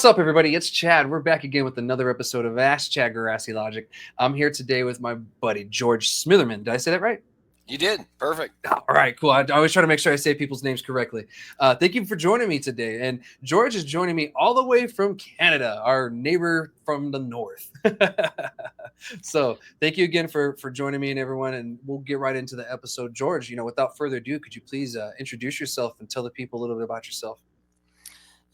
What's up, everybody? It's Chad. We're back again with another episode of Ask Chad Grassy Logic. I'm here today with my buddy, George Smitherman. Did I say that right? You did. Perfect. All right, cool. I always try to make sure I say people's names correctly. Thank you for joining me today. And George is joining me all the way from Canada, our neighbor from the north. So thank you again for joining me and everyone. And we'll get right into the episode. George, without further ado, could you please introduce yourself and tell the people a little bit about yourself?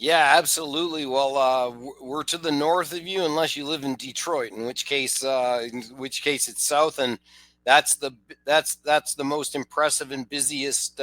Yeah, absolutely. Well, we're to the north of you, unless you live in Detroit, in which case it's south, and that's the most impressive and busiest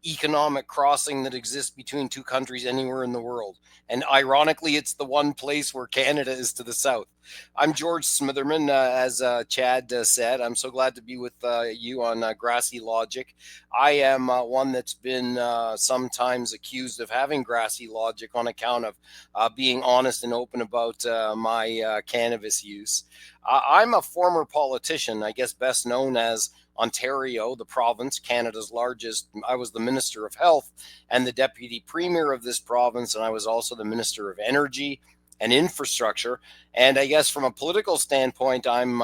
economic crossing that exists between two countries anywhere in the world. And ironically, it's the one place where Canada is to the south. I'm George Smitherman, as Chad said. I'm so glad to be with you on Grassy Logic. I am one that's been sometimes accused of having grassy logic on account of being honest and open about my cannabis use. I'm a former politician, I guess best known as Ontario, the province, Canada's largest. I was the Minister of Health and the Deputy Premier of this province, and I was also the Minister of Energy and Infrastructure. And I guess from a political standpoint, I'm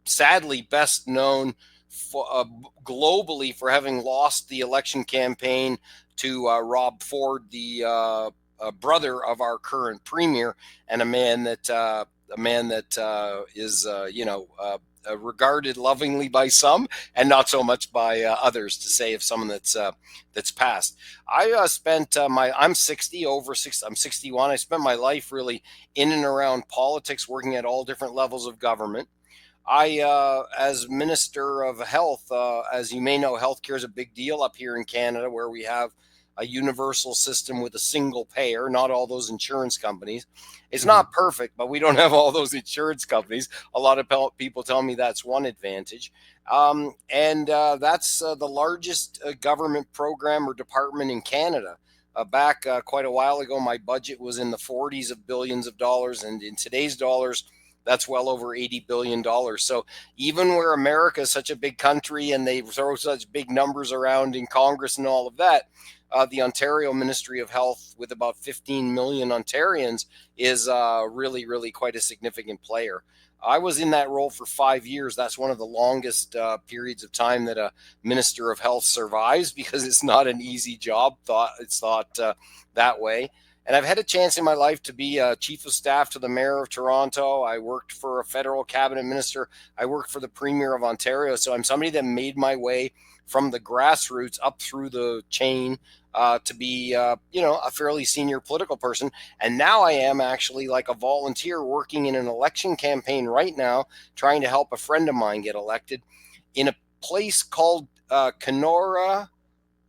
sadly best known globally for having lost the election campaign to Rob Ford, the brother of our current premier, and a man that is regarded lovingly by some and not so much by others, to say of someone that's passed. I spent I'm 60, over 60, I'm 61. I spent my life really in and around politics, working at all different levels of government. As Minister of Health, as you may know, healthcare is a big deal up here in Canada, where we have a universal system with a single payer, not all those insurance companies. It's not perfect, but we don't have all those insurance companies. A lot of people tell me that's one advantage. That's the largest government program or department in Canada. Back quite a while ago, my budget was in the 40s of billions of dollars, and in today's dollars, that's well over $80 billion. So even where America is such a big country and they throw such big numbers around in Congress and all of that, the Ontario Ministry of Health, with about 15 million Ontarians, is really, really quite a significant player. I was in that role for 5 years. That's one of the longest periods of time that a Minister of Health survives, because it's not an easy job. It's thought that way. And I've had a chance in my life to be Chief of Staff to the Mayor of Toronto. I worked for a federal cabinet minister. I worked for the Premier of Ontario. So I'm somebody that made my way from the grassroots up through the chain to be, a fairly senior political person. And now I am actually like a volunteer working in an election campaign right now, trying to help a friend of mine get elected in a place called Kenora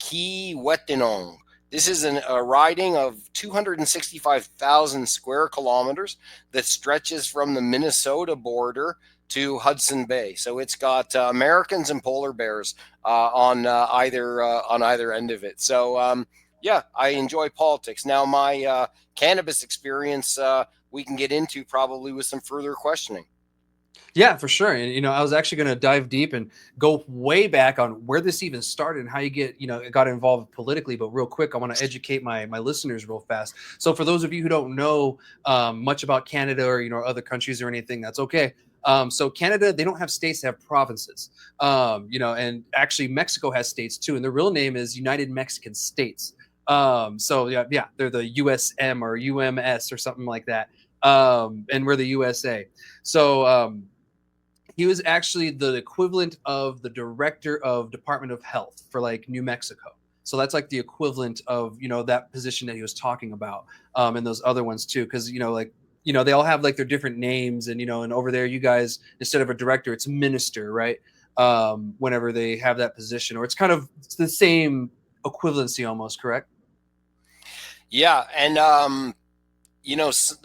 Key Wetinong. This is a riding of 265,000 square kilometers that stretches from the Minnesota border to Hudson Bay. So it's got Americans and polar bears on either end of it. So I enjoy politics. Now, my cannabis experience we can get into probably with some further questioning. Yeah, for sure. And I was actually going to dive deep and go way back on where this even started and how you got involved politically. But real quick, I want to educate my listeners real fast. So for those of you who don't know much about Canada or other countries or anything, that's okay. So Canada, they don't have states; they have provinces. And actually Mexico has states too, and the real name is United Mexican States. So they're the USM or UMS or something like that. And we're the USA. So he was actually the equivalent of the director of Department of Health for like New Mexico. So that's like the equivalent of, that position that he was talking about, and those other ones too. Cause they all have like their different names and over there, you guys, instead of a director, it's minister, right? Whenever they have that position, or it's the same equivalency almost, correct? Yeah. And,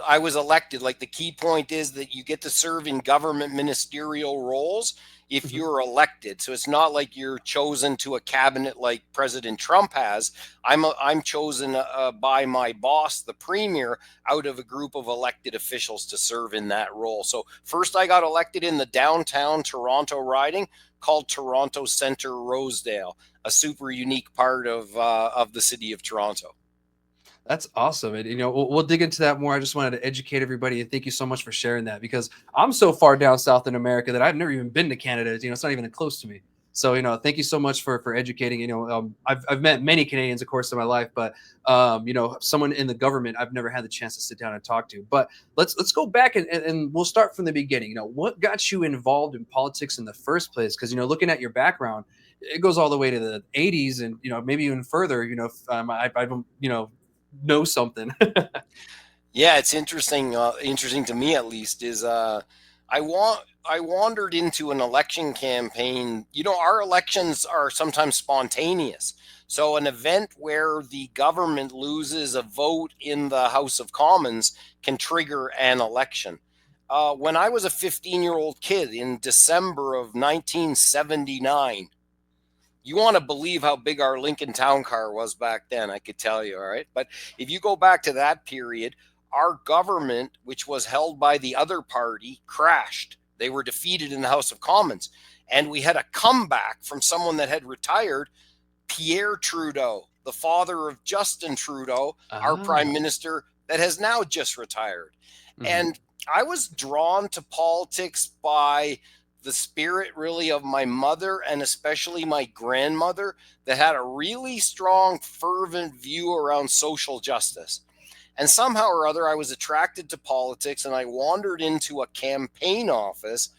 I was elected. Like, the key point is that you get to serve in government ministerial roles if you're elected. So it's not like you're chosen to a cabinet like President Trump has. I'm chosen by my boss, the premier, out of a group of elected officials to serve in that role. So first I got elected in the downtown Toronto riding called Toronto Centre Rosedale, a super unique part of the city of Toronto. That's awesome. And, we'll dig into that more. I just wanted to educate everybody, and thank you so much for sharing that, because I'm so far down south in America that I've never even been to Canada. It's not even close to me. So, thank you so much for educating. I've met many Canadians, of course, in my life, but someone in the government I've never had the chance to sit down and talk to. But let's go back, and we'll start from the beginning. What got you involved in politics in the first place? Because looking at your background, it goes all the way to the 80s, and maybe even further. I don't know something. Yeah, it's interesting. Interesting to me, at least, is I wandered into an election campaign. Our elections are sometimes spontaneous. So an event where the government loses a vote in the House of Commons can trigger an election. When I was a 15-year-old kid in December of 1979, you want to believe how big our Lincoln Town Car was back then, I could tell you, all right? But if you go back to that period, our government, which was held by the other party, crashed. They were defeated in the House of Commons. And we had a comeback from someone that had retired, Pierre Trudeau, the father of Justin Trudeau, our prime Ah. minister that has now just retired. Mhm. And I was drawn to politics by the spirit, really, of my mother, and especially my grandmother, that had a really strong, fervent view around social justice. And somehow or other, I was attracted to politics, and I wandered into a campaign office,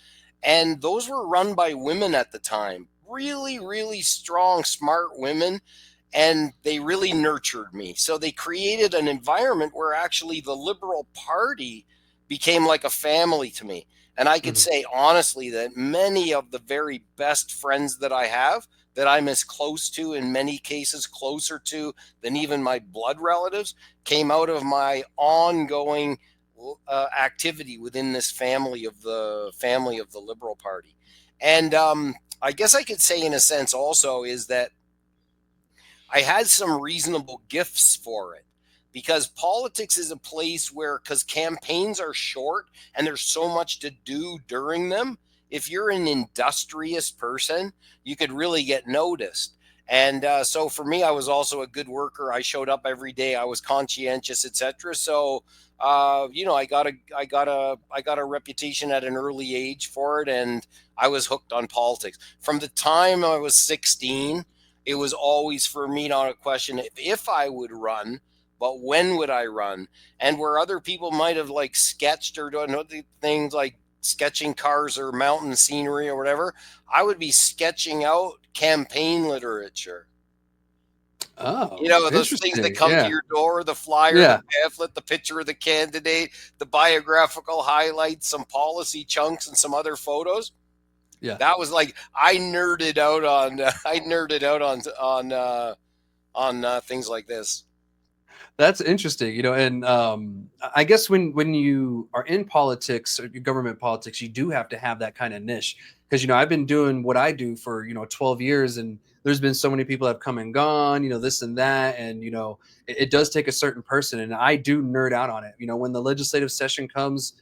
and those were run by women at the time. Really, really strong, smart women, and they really nurtured me. So they created an environment where actually the Liberal Party became like a family to me. And I could Mhm. say honestly that many of the very best friends that I have, that I'm as close to, in many cases closer to than even my blood relatives, came out of my ongoing activity within this family of the Liberal Party. And I guess I could say, in a sense, also is that I had some reasonable gifts for it, because politics is a place where, because campaigns are short and there's so much to do during them, if you're an industrious person, you could really get noticed. And so for me, I was also a good worker. I showed up every day. I was conscientious, etc. So I got a reputation at an early age for it, and I was hooked on politics from the time I was 16. It was always, for me, not a question if I would run, but when would I run? And where other people might have like sketched or done things like sketching cars or mountain scenery or whatever, I would be sketching out campaign literature. Oh, Those things that interesting. come to Yeah. your door, the flyer, the Yeah. pamphlet, the picture of the candidate, the biographical highlights, some policy chunks, and some other photos. Yeah. That was like I nerded out on I nerded out on things like this. That's interesting, and I guess when you are in politics or government politics, you do have to have that kind of niche, because I've been doing what I do for 12 years, and there's been so many people that have come and gone, this and that, and it does take a certain person, and I do nerd out on it. When the legislative session comes,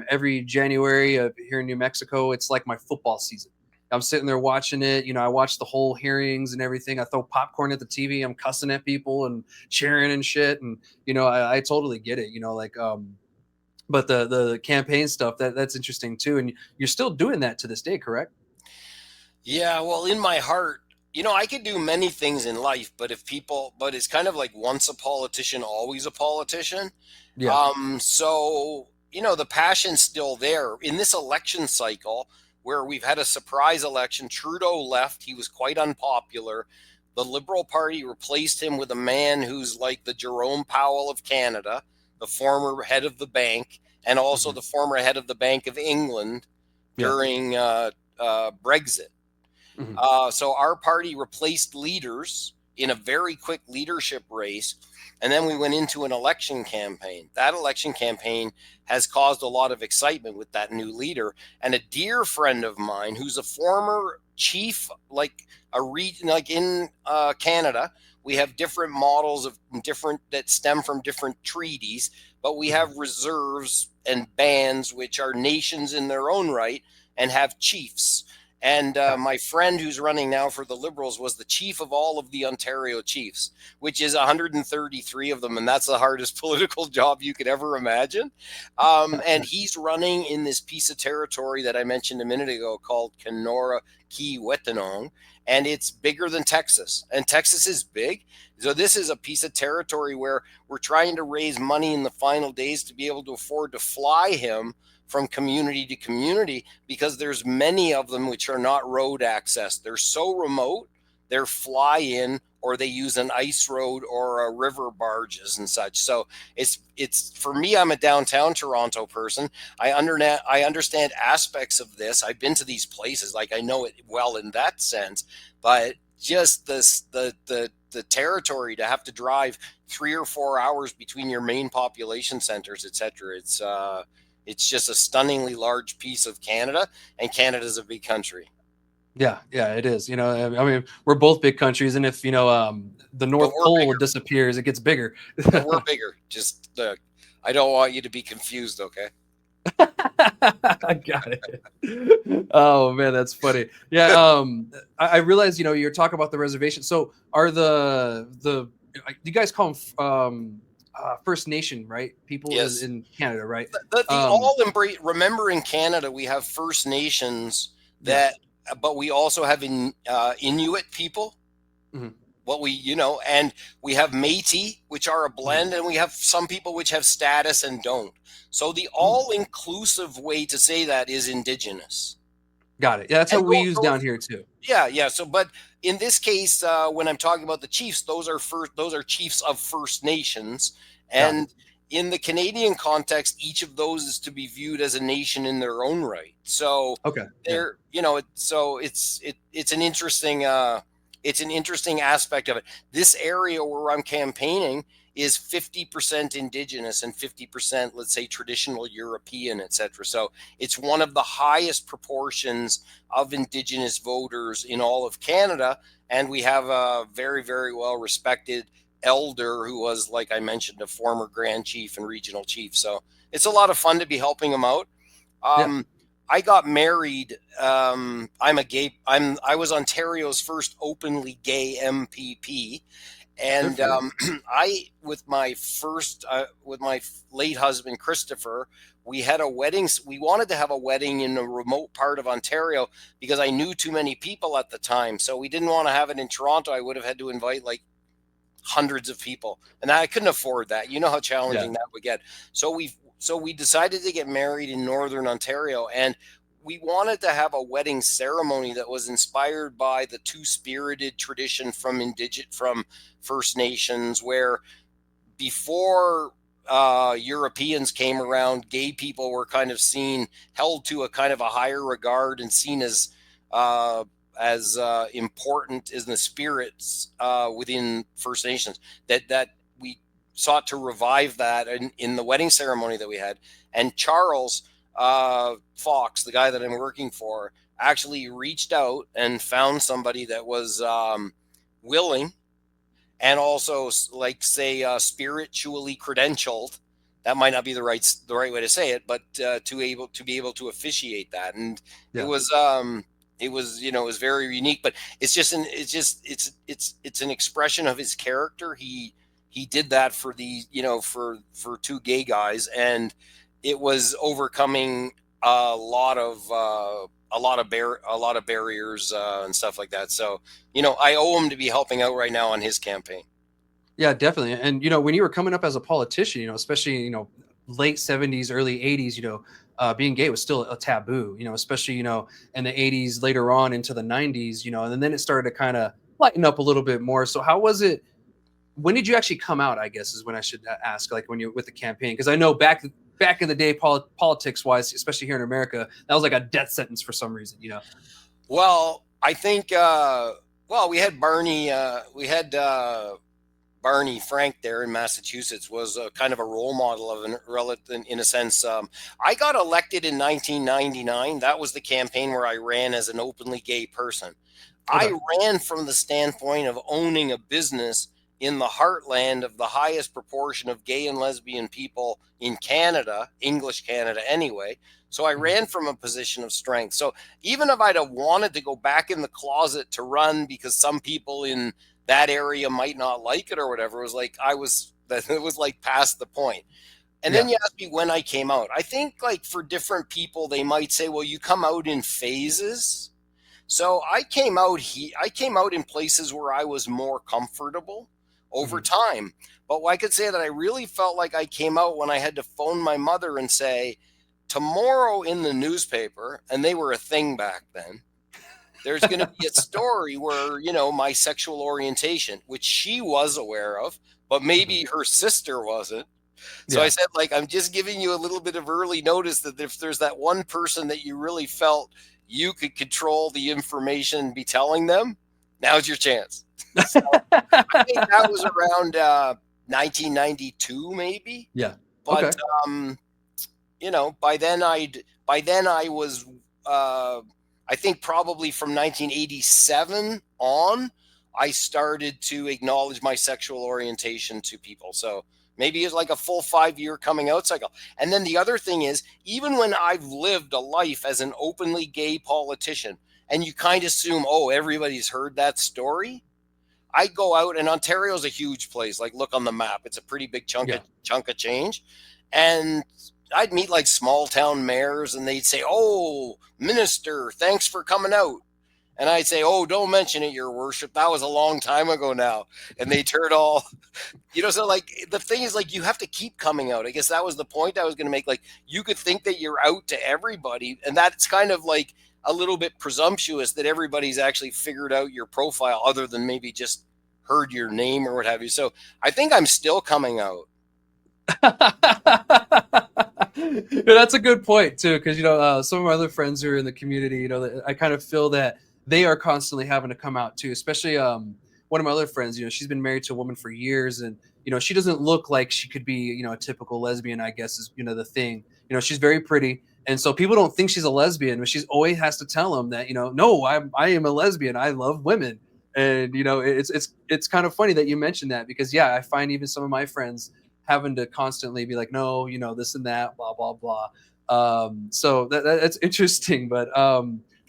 every January here in New Mexico, it's like my football season. I'm sitting there watching it. I watch the whole hearings and everything. I throw popcorn at the TV. I'm cussing at people and cheering and shit. And I totally get it. But the campaign stuff, that's interesting too. And you're still doing that to this day, correct? Yeah, well, in my heart, I could do many things in life, but it's kind of like once a politician, always a politician. Yeah. So, the passion's still there. In this election cycle, where we've had a surprise election, Trudeau left. He was quite unpopular. The Liberal Party replaced him with a man who's like the Jerome Powell of Canada, the former head of the bank, and also Hmm. the former head of the Bank of England Yeah. during Brexit. Hmm. So our party replaced leaders in a very quick leadership race. And then we went into an election campaign. That election campaign has caused a lot of excitement with that new leader. And a dear friend of mine, who's a former chief, like a region, like in Canada, we have different models of different that stem from different treaties, but we Hmm. have reserves and bands, which are nations in their own right and have chiefs. And my friend who's running now for the Liberals was the chief of all of the Ontario chiefs, which is 133 of them. And that's the hardest political job you could ever imagine. And he's running in this piece of territory that I mentioned a minute ago called Kenora Key Wetanong. And it's bigger than Texas. And Texas is big. So this is a piece of territory where we're trying to raise money in the final days to be able to afford to fly him from community to community, because there's many of them which are not road access. They're so remote, they're fly in, or they use an ice road or a river barges and such. So it's for me, I'm a downtown Toronto person. I understand aspects of this. I've been to these places, like I know it well in that sense, but just the territory to have to drive 3 or 4 hours between your main population centers, etc. It's just a stunningly large piece of Canada, and Canada's a big country. Yeah, it is. You know, I mean, we're both big countries, and if the North Pole disappears, it gets bigger. But we're bigger. Just I don't want you to be confused, okay? I got it. Oh man, that's funny. Yeah, I realize you're talking about the reservation. So are the you guys call them First Nation, right? People yes. in Canada, right? All embrace. Remember, in Canada, we have First Nations that, but we also have Inuit people. Mm-hmm. And we have Métis, which are a blend, and we have some people which have status and don't. So the all-inclusive way to say that is Indigenous. Got it. Yeah, that's what we use down here too. Yeah. So, but in this case, when I'm talking about the chiefs, those are chiefs of First Nations, and in the Canadian context, each of those is to be viewed as a nation in their own right. So, they're it's an interesting aspect of it. This area where I'm campaigning is 50% Indigenous and 50%, let's say, traditional European, etc. So it's one of the highest proportions of Indigenous voters in all of Canada. And we have a very, very well respected elder who was, like I mentioned, a former Grand Chief and Regional Chief. So it's a lot of fun to be helping them out. I got married. I was Ontario's first openly gay MPP. And with my late husband, Christopher, we had a wedding. We wanted to have a wedding in a remote part of Ontario because I knew too many people at the time. So we didn't want to have it in Toronto. I would have had to invite like hundreds of people, and I couldn't afford that. You know how challenging that would get. So we decided to get married in Northern Ontario, and we wanted to have a wedding ceremony that was inspired by the two-spirited tradition from First Nations, where before Europeans came around, gay people were kind of held to a kind of a higher regard and seen as important as the spirits within First Nations. That we sought to revive that in the wedding ceremony that we had. And Charles Fox, the guy that I'm working for, actually reached out and found somebody that was willing and also, like, say, spiritually credentialed. That might not be the right way to say it, but to be able to officiate that. And it was it was very unique. But it's an expression of his character. He did that for for two gay guys, and it was overcoming a lot of barriers and stuff like that. So, I owe him to be helping out right now on his campaign. Yeah, definitely. And, when you were coming up as a politician, especially, late 70s, early 80s, being gay was still a taboo, especially, in the 80s, later on into the 90s, and then it started to kind of lighten up a little bit more. So how was it? When did you actually come out, I guess, is when I should ask, like when you're with the campaign? Because I know back in the day, politics wise, especially here in America, that was like a death sentence for some reason, Well, I think, we had Barney, Barney Frank there in Massachusetts was a kind of a role model of an relative in a sense. I got elected in 1999. That was the campaign where I ran as an openly gay person. Okay. I ran from the standpoint of owning a business in the heartland of the highest proportion of gay and lesbian people in Canada, English Canada anyway. So I ran from a position of strength. So even if I'd have wanted to go back in the closet to run because some people in that area might not like it or whatever, it was like it was like past the point. And then Yeah. you asked me when I came out. I think like for different people, they might say, well, you come out in phases. So I came out in places where I was more comfortable over Mhm. time. But I could say that I really felt like I came out when I had to phone my mother and say, tomorrow in the newspaper, and they were a thing back then, there's going to be a story where, my sexual orientation, which she was aware of, but Mhm. maybe her sister wasn't. So I Yeah. said, like, I'm just giving you a little bit of early notice that if there's that one person that you really felt you could control the information and be telling them, now's your chance. So I think that was around 1992, maybe. Yeah. But Okay. um, by then I was I think probably from 1987 on, I started to acknowledge my sexual orientation to people. So maybe it's like a full 5 year coming out cycle. And then the other thing is, even when I've lived a life as an openly gay politician, and you kind of assume, oh, everybody's heard that story. I go out, and Ontario's a huge place. Like, look on the map; it's a pretty big Yeah. chunk of change. And I'd meet like small town mayors, and they'd say, "Oh, minister, thanks for coming out." And I'd say, "Oh, don't mention it, your worship. That was a long time ago now." And they turn all, so like the thing is, like, you have to keep coming out. I guess that was the point I was going to make. Like, you could think that you're out to everybody, and that's kind of like a little bit presumptuous that everybody's actually figured out your profile other than maybe just heard your name or what have you. So I think I'm still coming out. Yeah, that's a good point too, because some of my other friends who are in the community, I kind of feel that they are constantly having to come out too. Especially one of my other friends, she's been married to a woman for years, and she doesn't look like she could be, a typical lesbian. I guess is the thing. She's very pretty, and so people don't think she's a lesbian, but she's always has to tell them that no, I am a lesbian. I love women, and it's kind of funny that you mentioned that because yeah, I find even some of my friends having to constantly be like, no, this and that, blah blah blah. So that's interesting, but I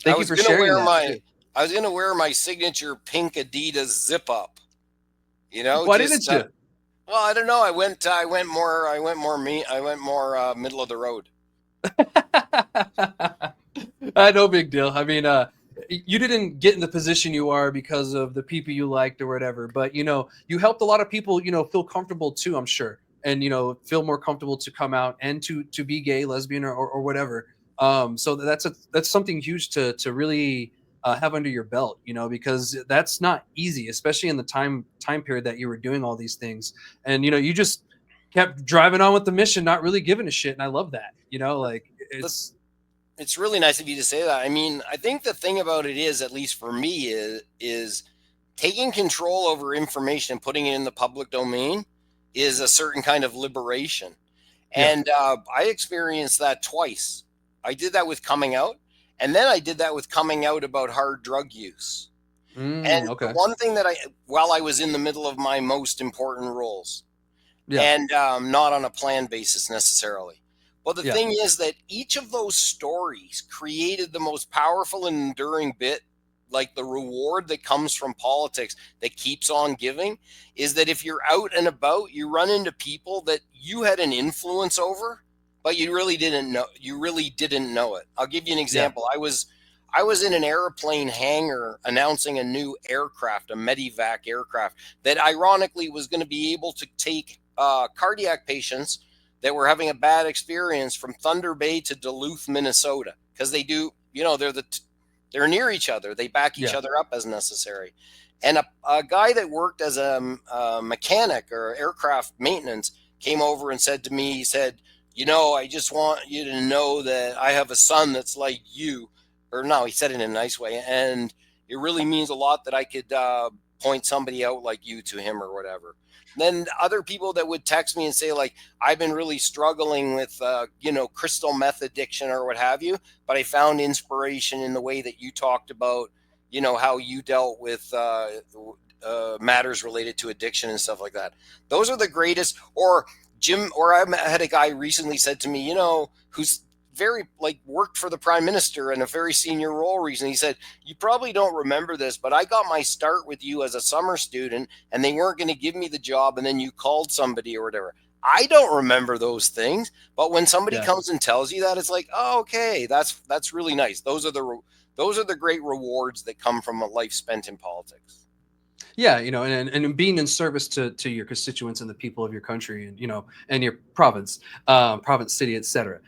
thank you was for gonna sharing wear that my too. I was gonna wear my signature pink Adidas zip up. Why Just didn't you? well, I don't know. I went more middle of the road. No big deal. I mean, you didn't get in the position you are because of the people you liked or whatever, but you helped a lot of people, feel comfortable too, I'm sure, and feel more comfortable to come out and to be gay, lesbian, or whatever. So that's something huge to really have under your belt, because that's not easy, especially in the time period that you were doing all these things, and you just kept driving on with the mission, not really giving a shit, and I love that. Like The it's It's really nice of you to say that. I mean, I think the thing about it is, at least for me, is taking control over information and putting it in the public domain is a certain kind of liberation. yeah. And I experienced that twice. I did that with coming out, and then I did that with coming out about hard drug use. And the Okay. one thing that while I was in the middle of my most important roles, Yeah. and not on a planned basis necessarily. But the Yeah. thing is that each of those stories created the most powerful and enduring bit, like the reward that comes from politics that keeps on giving, is that if you're out and about, you run into people that you had an influence over, but you really didn't know. You really didn't know it. I'll give you an Yeah. example. I was in an airplane hangar announcing a new aircraft, a Medivac aircraft that ironically was going to be able to take cardiac patients that were having a bad experience from Thunder Bay to Duluth, Minnesota, because they do, they're near each other. They back each Yeah. other up as necessary. And a guy that worked as a mechanic or aircraft maintenance came over and said to me, he said, I just want you to know that I have a son that's like you. Or no, he said it in a nice way. And it really means a lot that I could point somebody out like you to him or whatever. Then other people that would text me and say, like, I've been really struggling with crystal meth addiction or what have you, but I found inspiration in the way that you talked about how you dealt with matters related to addiction and stuff like that. Those are the greatest. Or I had a guy recently said to me, who's very worked for the prime minister in a very senior role recently. He said, you probably don't remember this, but I got my start with you as a summer student and they weren't going to give me the job. And then you called somebody or whatever. I don't remember those things, but when somebody comes and tells you that, it's like, oh, okay, that's really nice. Those are the great rewards that come from a life spent in politics. Yeah, and being in service to your constituents and the people of your country, and and your province, city, etc.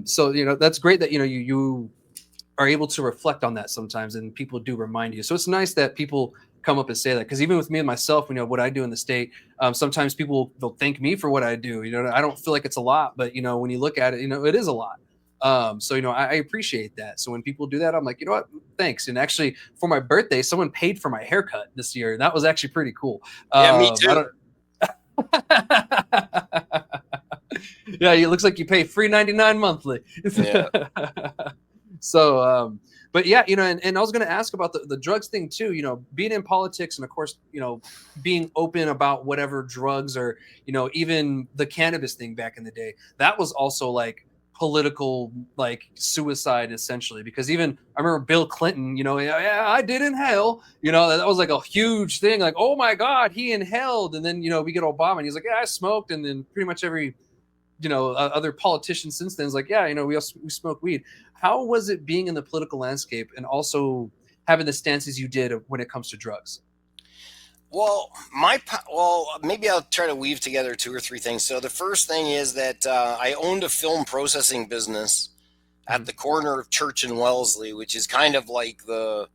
So that's great that you are able to reflect on that sometimes, and people do remind you. So it's nice that people come up and say that, because even with me and myself, what I do in the state, sometimes they'll thank me for what I do. I don't feel like it's a lot, but when you look at it, it is a lot. So I appreciate that. So when people do that, I'm like, you know what, thanks. And actually, for my birthday, someone paid for my haircut this year, and that was actually pretty cool. Yeah, me too. Yeah, it looks like you pay $3.99 monthly. Yeah. So, but yeah, and I was going to ask about the drugs thing too. Being in politics, and of course, being open about whatever drugs, or even the cannabis thing back in the day, that was also like political, like suicide essentially, because even I remember Bill Clinton, yeah, I did inhale, that was like a huge thing, like, oh my God, he inhaled. And then we get Obama and he's like, yeah, I smoked. And then pretty much every other politicians since then is like, yeah, we smoke weed. How was it being in the political landscape and having the stances you did when it comes to drugs? Well, maybe I'll try to weave together two or three things. So the first thing is that I owned a film processing business at the corner of Church and Wellesley, which is kind of like the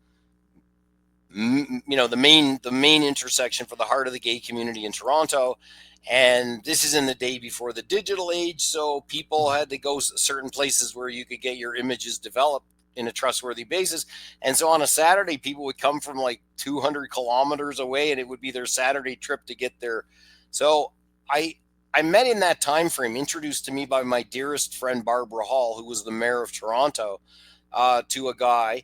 main intersection for the heart of the gay community in Toronto. And this is in the day before the digital age, so people had to go certain places where you could get your images developed in a trustworthy basis. And so on a Saturday, people would come from like 200 kilometers away, and it would be their Saturday trip to get there. So I met in that time frame, introduced to me by my dearest friend Barbara Hall, who was the mayor of Toronto, to a guy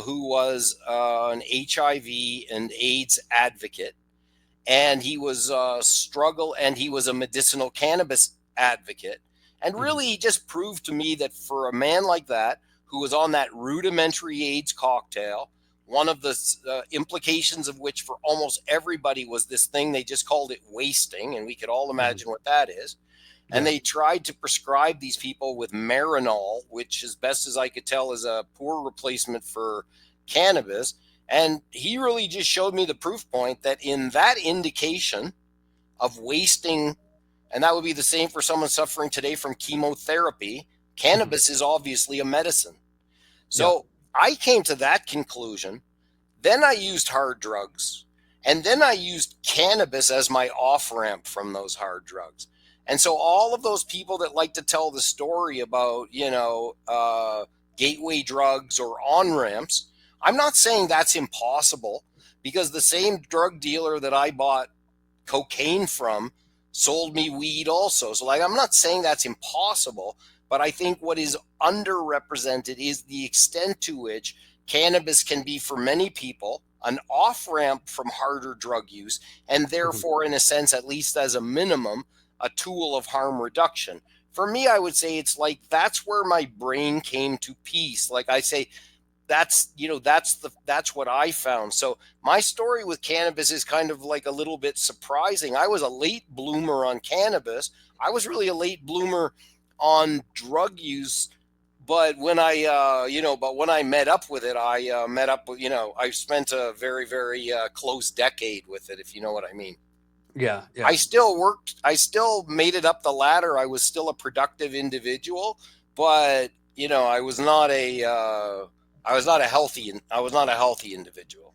who was an HIV and AIDS advocate. And he was he was a medicinal cannabis advocate. And really, he just proved to me that for a man like that, who was on that rudimentary AIDS cocktail, one of the implications of which for almost everybody was this thing, they just called it wasting, and we could all imagine what that is. And they tried to prescribe these people with Marinol, which, as best as I could tell, is a poor replacement for cannabis. And he really just showed me the proof point that in that indication of wasting, and that would be the same for someone suffering today from chemotherapy, cannabis is obviously a medicine. So I came to that conclusion. Then I used hard drugs. And then I used cannabis as my off-ramp from those hard drugs. And so all of those people that like to tell the story about, gateway drugs or on-ramps, I'm not saying that's impossible, because the same drug dealer that I bought cocaine from sold me weed also. So I'm not saying that's impossible, but I think what is underrepresented is the extent to which cannabis can be, for many people, an off-ramp from harder drug use, and therefore, in a sense, at least as a minimum, a tool of harm reduction. For me, I would say it's like that's where my brain came to peace. Like I say, that's what I found. So my story with cannabis is kind of like a little bit surprising. I was a late bloomer on cannabis. I was really a late bloomer on drug use. But when I met up with it, I spent a very, very close decade with it, if you know what I mean. Yeah. I still worked. I still made it up the ladder. I was still a productive individual, but I was not a healthy individual.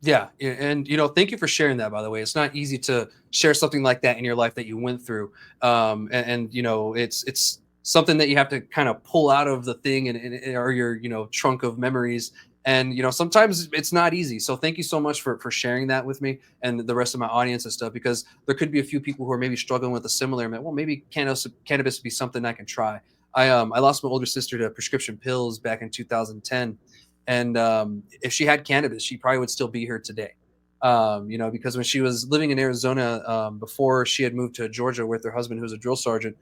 Yeah. And, thank you for sharing that, by the way. It's not easy to share something like that in your life that you went through. It's something that you have to kind of pull out of the thing or your, trunk of memories. And, sometimes it's not easy. So thank you so much for sharing that with me and the rest of my audience and stuff, because there could be a few people who are maybe struggling with a similar, well, maybe cannabis would be something I can try. I lost my older sister to prescription pills back in 2010. And if she had cannabis, she probably would still be here today. Because when she was living in Arizona, before she had moved to Georgia with her husband, who was a drill sergeant,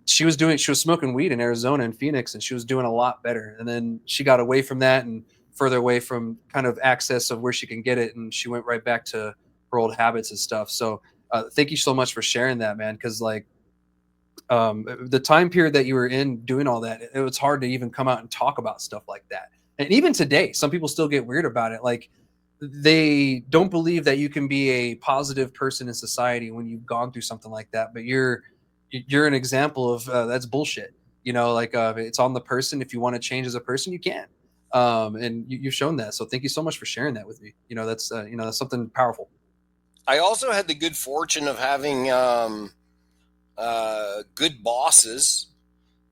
she was smoking weed in Arizona and Phoenix, and she was doing a lot better. And then she got away from that and further away from kind of access of where she can get it, and she went right back to her old habits and stuff. So thank you so much for sharing that, man. Because like the time period that you were in doing all that, it was hard to even come out and talk about stuff like that. And even today, some people still get weird about it. Like they don't believe that you can be a positive person in society when you've gone through something like that. But you're an example of that's bullshit. Like it's on the person. If you want to change as a person, you can. And you've shown that. So thank you so much for sharing that with me. That's something powerful. I also had the good fortune of having good bosses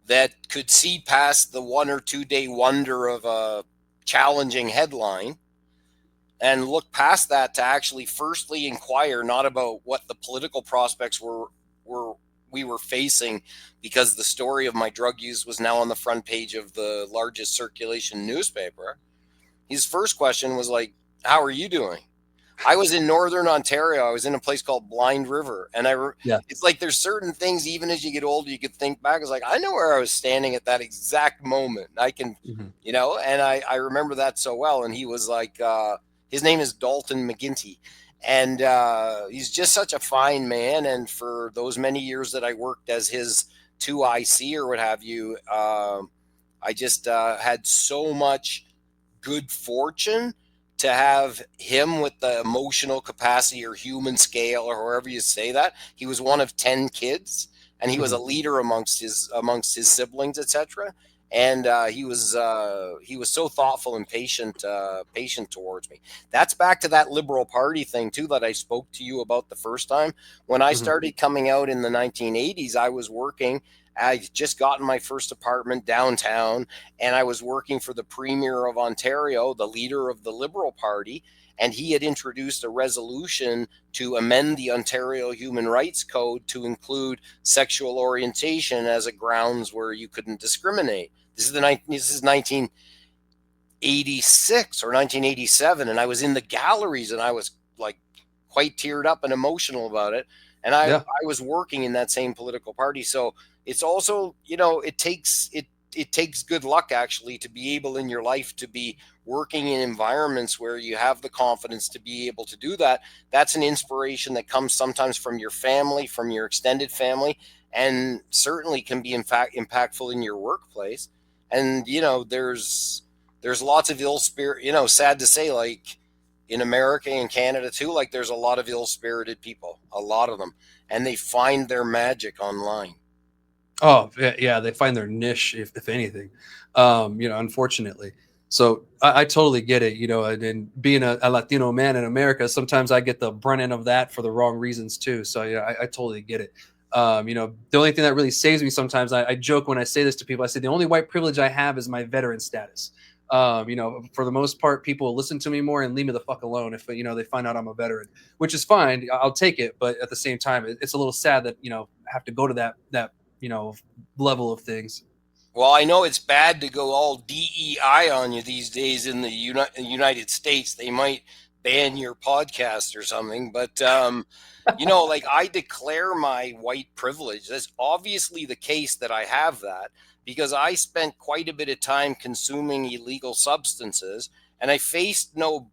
that could see past the 1 or 2 day wonder of a challenging headline and look past that to actually firstly inquire not about what the political prospects we were facing, because the story of my drug use was now on the front page of the largest circulation newspaper. His first question was like, how are you doing? I was in Northern Ontario. I was in a place called Blind River. And Yeah. it's like there's certain things, even as you get older, you could think back. It's like, I know where I was standing at that exact moment. I can, Mhm. and I remember that so well. And he was like, his name is Dalton McGinty. And he's just such a fine man. And for those many years that I worked as his 2IC or what have you, I just had so much good fortune to have him with the emotional capacity or human scale or however you say that. He was one of 10 kids, and he was a Mhm. leader amongst his siblings, etc. And he was so thoughtful and patient towards me. That's back to that Liberal Party thing too that I spoke to you about the first time. When I Mhm. started coming out in the 1980s, I was working. I just gotten my first apartment downtown, and I was working for the Premier of Ontario, the leader of the Liberal Party, and he had introduced a resolution to amend the Ontario Human Rights Code to include sexual orientation as a grounds where you couldn't discriminate. This is 1986 or 1987, and I was in the galleries, and I was like quite teared up and emotional about it. And Yeah. I was working in that same political party, so it's also it takes good luck actually to be able in your life to be working in environments where you have the confidence to be able to do that. That's an inspiration that comes sometimes from your family, from your extended family, and certainly can be in fact impactful in your workplace. And there's lots of ill spirit, sad to say, like in America and Canada too, like there's a lot of ill spirited people, a lot of them, and they find their magic online. Oh, yeah, they find their niche, if anything, unfortunately. So I totally get it, and being a Latino man in America, sometimes I get the brunt end of that for the wrong reasons too. So yeah, I totally get it. The only thing that really saves me sometimes, I joke when I say this to people, I say the only white privilege I have is my veteran status. For the most part, people listen to me more and leave me the fuck alone if they find out I'm a veteran, which is fine. I'll take it, but at the same time, it's a little sad that I have to go to that you know level of things. Well, I know it's bad to go all DEI on you these days in the United States. They might ban your podcast or something, but like I declare my white privilege. That's obviously the case that I have that because I spent quite a bit of time consuming illegal substances, and I faced no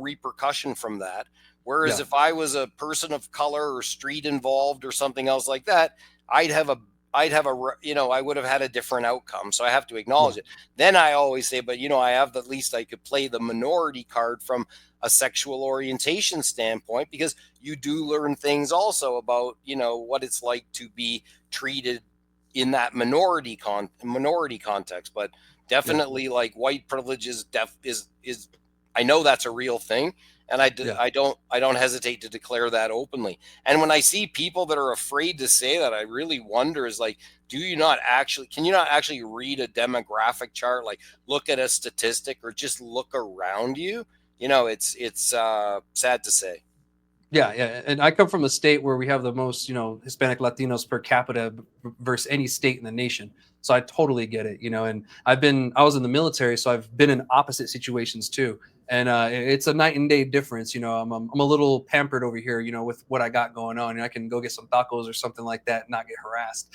repercussion from that. Whereas Yeah. if I was a person of color or street involved or something else like that, I'd have a I would have had a different outcome. So I have to Yeah. acknowledge it. Then I always say, but I have at least I could play the minority card from a sexual orientation standpoint, because you do learn things also about, what it's like to be treated in that minority context. But Yeah. definitely like white privilege is I know that's a real thing, and Yeah. I don't hesitate to declare that openly. And when I see people that are afraid to say that, I really wonder is like, can you not actually read a demographic chart, like look at a statistic or just look around you? It's sad to say. Yeah, yeah, and I come from a state where we have the most, Hispanic Latinos per capita versus any state in the nation. So I totally get it, and I was in the military, so I've been in opposite situations too. And it's a night and day difference. I'm a little pampered over here, with what I got going on. I can go get some tacos or something like that and not get harassed.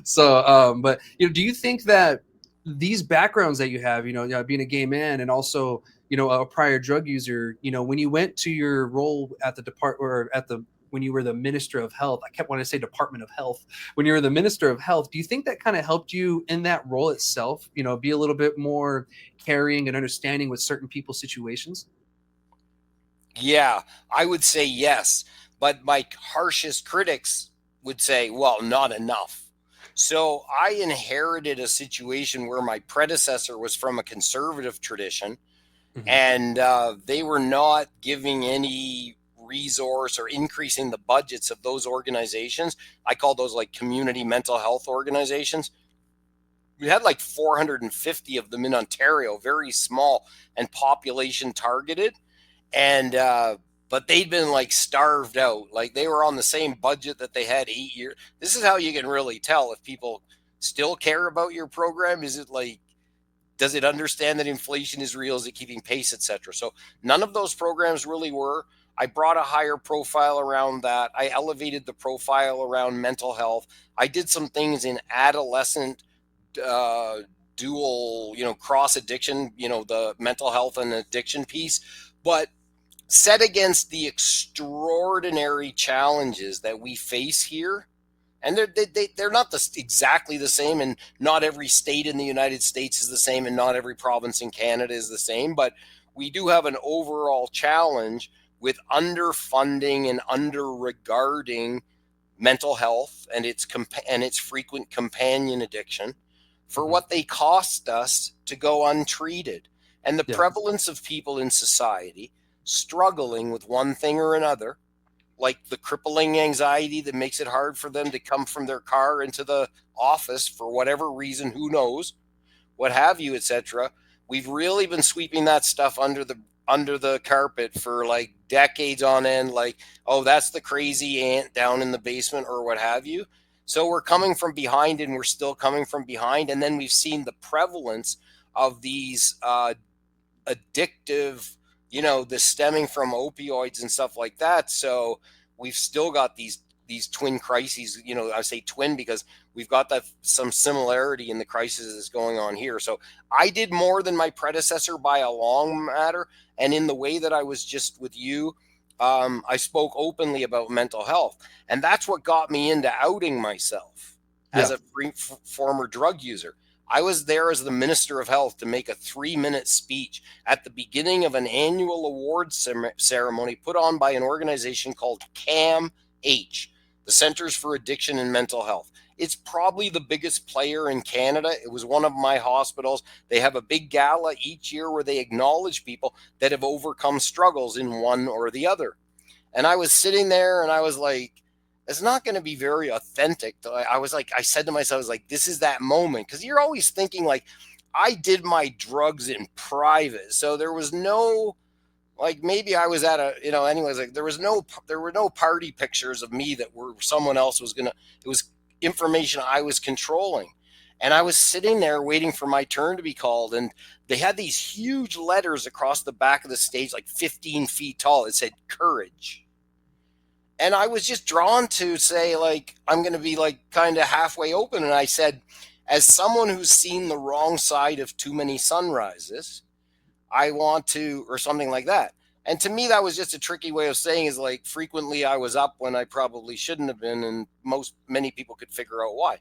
So, but do you think that these backgrounds that you have, being a gay man and also, a prior drug user, when you went to your role at the when you were the minister of health, I kept wanting to say Department of Health, when you were the minister of health, do you think that kind of helped you in that role itself, be a little bit more caring and understanding with certain people's situations? Yeah, I would say yes, but my harshest critics would say, well, not enough. So I inherited a situation where my predecessor was from a conservative tradition, Hmm. and they were not giving any resource or increasing the budgets of those organizations. I call those like community mental health organizations. We had like 450 of them in Ontario, very small and population targeted. And but they'd been like starved out. Like they were on the same budget that they had 8 years. This is how you can really tell if people still care about your program. Is it like, does it understand that inflation is real? Is it keeping pace, etc.? So none of those programs really were. I brought a higher profile around that. I elevated the profile around mental health. I did some things in adolescent uh, dual, cross addiction, the mental health and addiction piece. But set against the extraordinary challenges that we face here, and they're not exactly the same, and not every state in the United States is the same, and not every province in Canada is the same, but we do have an overall challenge with underfunding and underregarding mental health and its frequent companion addiction for Hmm. what they cost us to go untreated, and the Yeah. prevalence of people in society struggling with one thing or another, like the crippling anxiety that makes it hard for them to come from their car into the office for whatever reason, who knows, what have you, etc. We've really been sweeping that stuff under the carpet for like decades on end, like, oh, that's the crazy aunt down in the basement or what have you. So we're coming from behind, and we're still coming from behind. And then we've seen the prevalence of these addictive, the stemming from opioids and stuff like that. So we've still got these twin crises. I say twin because we've got that some similarity in the crisis that's going on here. So I did more than my predecessor by a long matter, and in the way that I was just with you, I spoke openly about mental health, and that's what got me into outing myself as Yeah. a former drug user. I was there as the Minister of Health to make a 3-minute speech at the beginning of an annual awards ceremony put on by an organization called CAMH, the Centers for Addiction and Mental Health. It's probably the biggest player in Canada. It was one of my hospitals. They have a big gala each year where they acknowledge people that have overcome struggles in one or the other. And I was sitting there and I was like, it's not going to be very authentic. I was like, I said to myself, I was like, this is that moment. Because you're always thinking, like, I did my drugs in private. So there was no, like, maybe I was at a, anyways, like, there were no party pictures of me that were someone else was going to, it was information I was controlling. And I was sitting there waiting for my turn to be called. And they had these huge letters across the back of the stage, like 15 feet tall. It said courage. And I was just drawn to say, like, I'm going to be like kind of halfway open. And I said, as someone who's seen the wrong side of too many sunrises, I want to, or something like that. And to me, that was just a tricky way of saying is like frequently I was up when I probably shouldn't have been. And many people could figure out why.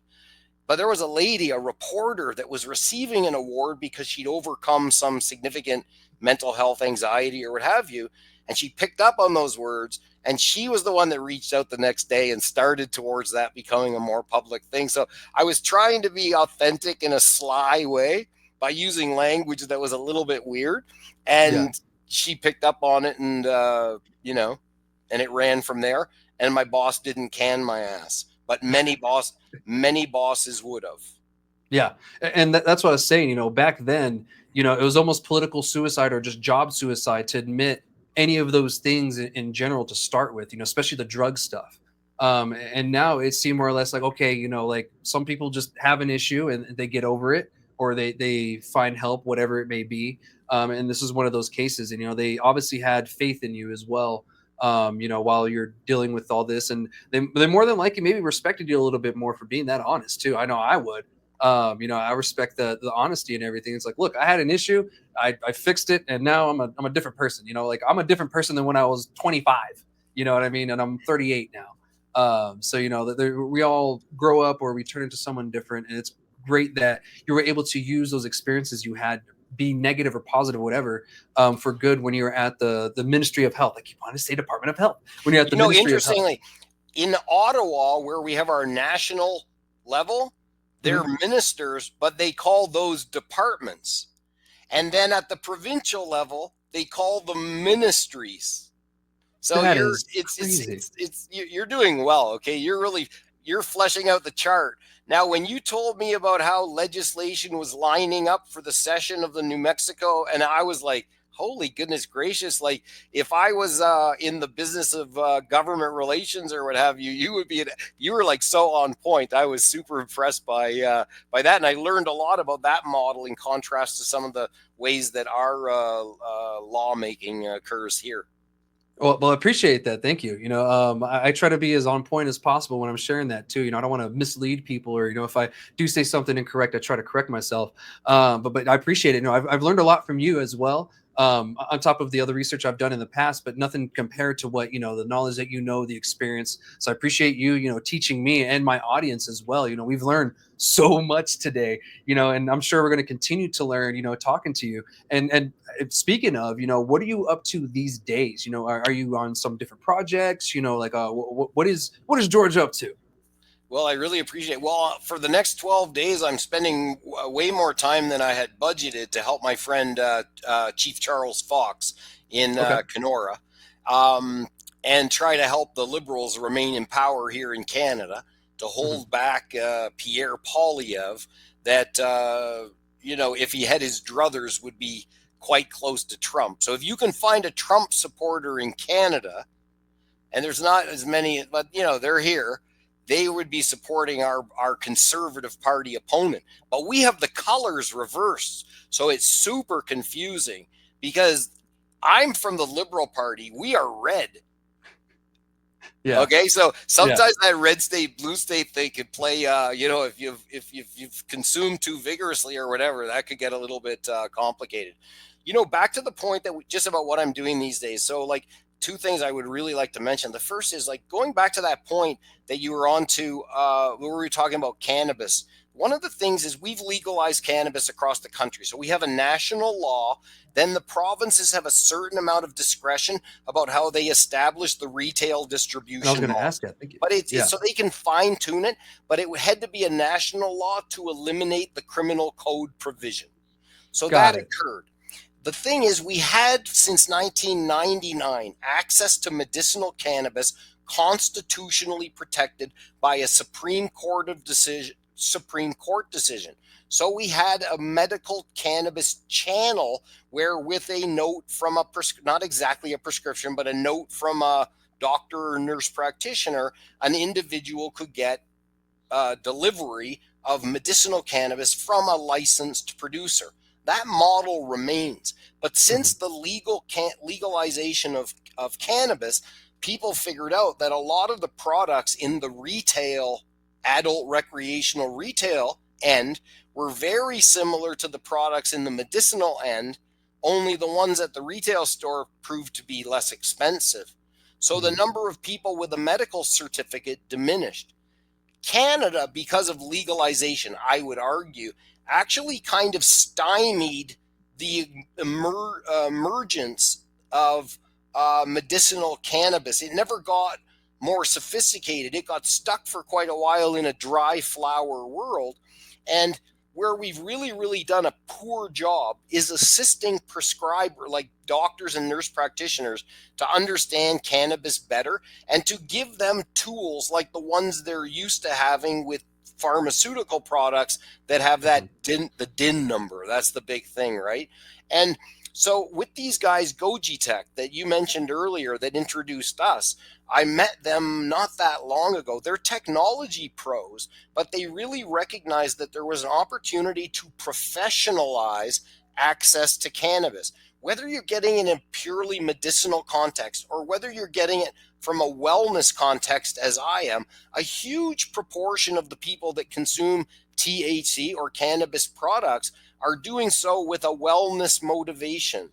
But there was a lady, a reporter, that was receiving an award because she'd overcome some significant mental health anxiety or what have you. And she picked up on those words. And she was the one that reached out the next day and started towards that becoming a more public thing. So I was trying to be authentic in a sly way by using language that was a little bit weird. Yeah. And she picked up on it, and, and it ran from there. And my boss didn't can my ass, but many bosses would have. Yeah. And that's what I was saying, back then, it was almost political suicide or just job suicide to admit any of those things in general to start with, especially the drug stuff. And now it seemed more or less like, okay, like some people just have an issue and they get over it, or they find help, whatever it may be. And this is one of those cases, and they obviously had faith in you as well. While you're dealing with all this, and they more than likely maybe respected you a little bit more for being that honest too. I know I would. I respect the honesty and everything. It's like, look, I had an issue, I fixed it, and now I'm a different person. Like I'm a different person than when I was 25. You know what I mean? And I'm 38 now. So we all grow up or we turn into someone different, and it's great that you were able to use those experiences you had, be negative or positive, whatever, for good when you're at the Ministry of Health. I keep wanting to say Department of Health. When you're at the Ministry of Health. Interestingly, in Ottawa, where we have our national level, they're ministers, but they call those departments. And then at the provincial level, they call them ministries. So you're doing well. Okay. You're fleshing out the chart. Now, when you told me about how legislation was lining up for the session of the New Mexico, and I was like, holy goodness gracious, like if I was in the business of government relations or what have you, you were like so on point. I was super impressed by that, and I learned a lot about that model in contrast to some of the ways that our lawmaking occurs here. Well, I appreciate that. Thank you. I try to be as on point as possible when I'm sharing that too. I don't want to mislead people, or if I do say something incorrect, I try to correct myself. But I appreciate it. I've learned a lot from you as well. On top of the other research I've done in the past, but nothing compared to what, the knowledge that, the experience. So I appreciate you, teaching me and my audience as well. We've learned so much today, and I'm sure we're going to continue to learn, talking to you. And speaking of, what are you up to these days? Are you on some different projects? What is George up to? Well, I really appreciate it. Well, for the next 12 days, I'm spending way more time than I had budgeted to help my friend Chief Charles Fox in Kenora, and try to help the Liberals remain in power here in Canada, to hold back Pierre Poilievre, that, if he had his druthers, would be quite close to Trump. So if you can find a Trump supporter in Canada, and there's not as many, but, they're here, they would be supporting our Conservative Party opponent. But we have the colors reversed. So it's super confusing, because I'm from the Liberal Party. We are red. Yeah. Okay. So sometimes that red state, blue state thing could play, if you've consumed too vigorously or whatever, that could get a little bit complicated. Back to the point just about what I'm doing these days. So like, two things I would really like to mention. The first is like going back to that point that you were on to, where we were talking about cannabis. One of the things is we've legalized cannabis across the country. So we have a national law. Then the provinces have a certain amount of discretion about how they establish the retail distribution. I was going to ask that. Thank you. But it's so they can fine tune it. But it had to be a national law to eliminate the criminal code provision. So that occurred. The thing is, we had since 1999 access to medicinal cannabis constitutionally protected by a Supreme Court decision. So we had a medical cannabis channel where, with a note from not exactly a prescription, but a note from a doctor or nurse practitioner, an individual could get delivery of medicinal cannabis from a licensed producer. That model remains. But since the legalization of cannabis, people figured out that a lot of the products in the retail, adult recreational retail end were very similar to the products in the medicinal end, only the ones at the retail store proved to be less expensive. So the number of people with a medical certificate diminished. Canada, because of legalization, I would argue, actually kind of stymied the emergence of medicinal cannabis. It never got more sophisticated. It got stuck for quite a while in a dry flower world. And where we've really, really done a poor job is assisting prescribers like doctors and nurse practitioners to understand cannabis better and to give them tools like the ones they're used to having with pharmaceutical products that have that the DIN number. That's the big thing, right? And So with these guys, Goji Tech, that you mentioned earlier, that introduced us, I met them not that long ago. They're technology pros, but they really recognized that there was an opportunity to professionalize access to cannabis. Whether you're getting it in a purely medicinal context or whether you're getting it from a wellness context, as I am, a huge proportion of the people that consume THC or cannabis products are doing so with a wellness motivation.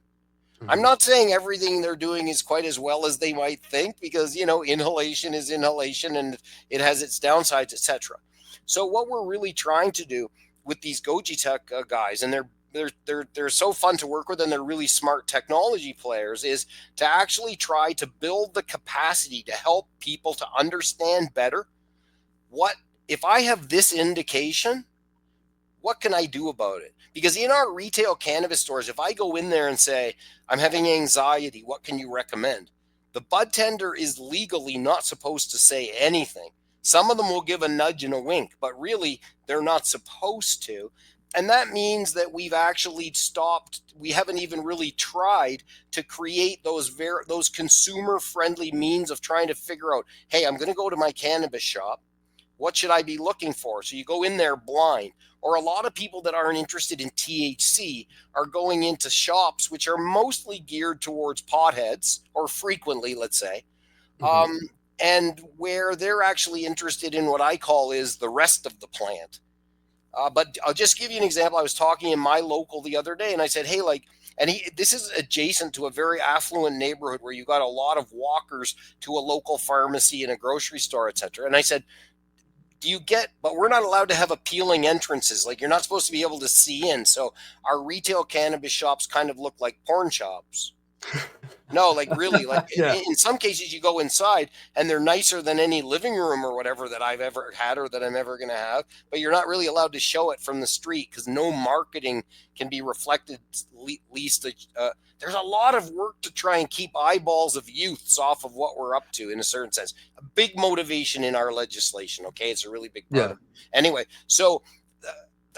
I'm Mhm. not saying everything they're doing is quite as well as they might think, because inhalation is inhalation and it has its downsides, etc. So what we're really trying to do with these Goji Tech guys, and they're so fun to work with, and they're really smart technology players, is to actually try to build the capacity to help people to understand better what, if I have this indication, what can I do about it? Because in our retail cannabis stores, if I go in there and say, I'm having anxiety, what can you recommend? The bud tender is legally not supposed to say anything. Some of them will give a nudge and a wink, but really they're not supposed to. And that means that we've actually stopped. We haven't even really tried to create those consumer friendly means of trying to figure out, hey, I'm going to go to my cannabis shop. What should I be looking for? So you go in there blind. Or a lot of people that aren't interested in THC are going into shops which are mostly geared towards potheads, or frequently, let's say, Mhm. um, and where they're actually interested in what I call is the rest of the plant. But I'll just give you an example. I was talking in my local the other day, and I said, "Hey, this is adjacent to a very affluent neighborhood where you got a lot of walkers to a local pharmacy and a grocery store, etc." And I said, do you get, but we're not allowed to have appealing entrances. Like, you're not supposed to be able to see in. So our retail cannabis shops kind of look like porn shops. No, like really, like Yeah. in some cases you go inside and they're nicer than any living room or whatever that I've ever had or that I'm ever going to have, but you're not really allowed to show it from the street because no marketing can be reflected. Least there's a lot of work to try and keep eyeballs of youths off of what we're up to, in a certain sense. A big motivation in our legislation. Okay, it's a really big part Yeah. of it. Anyway, so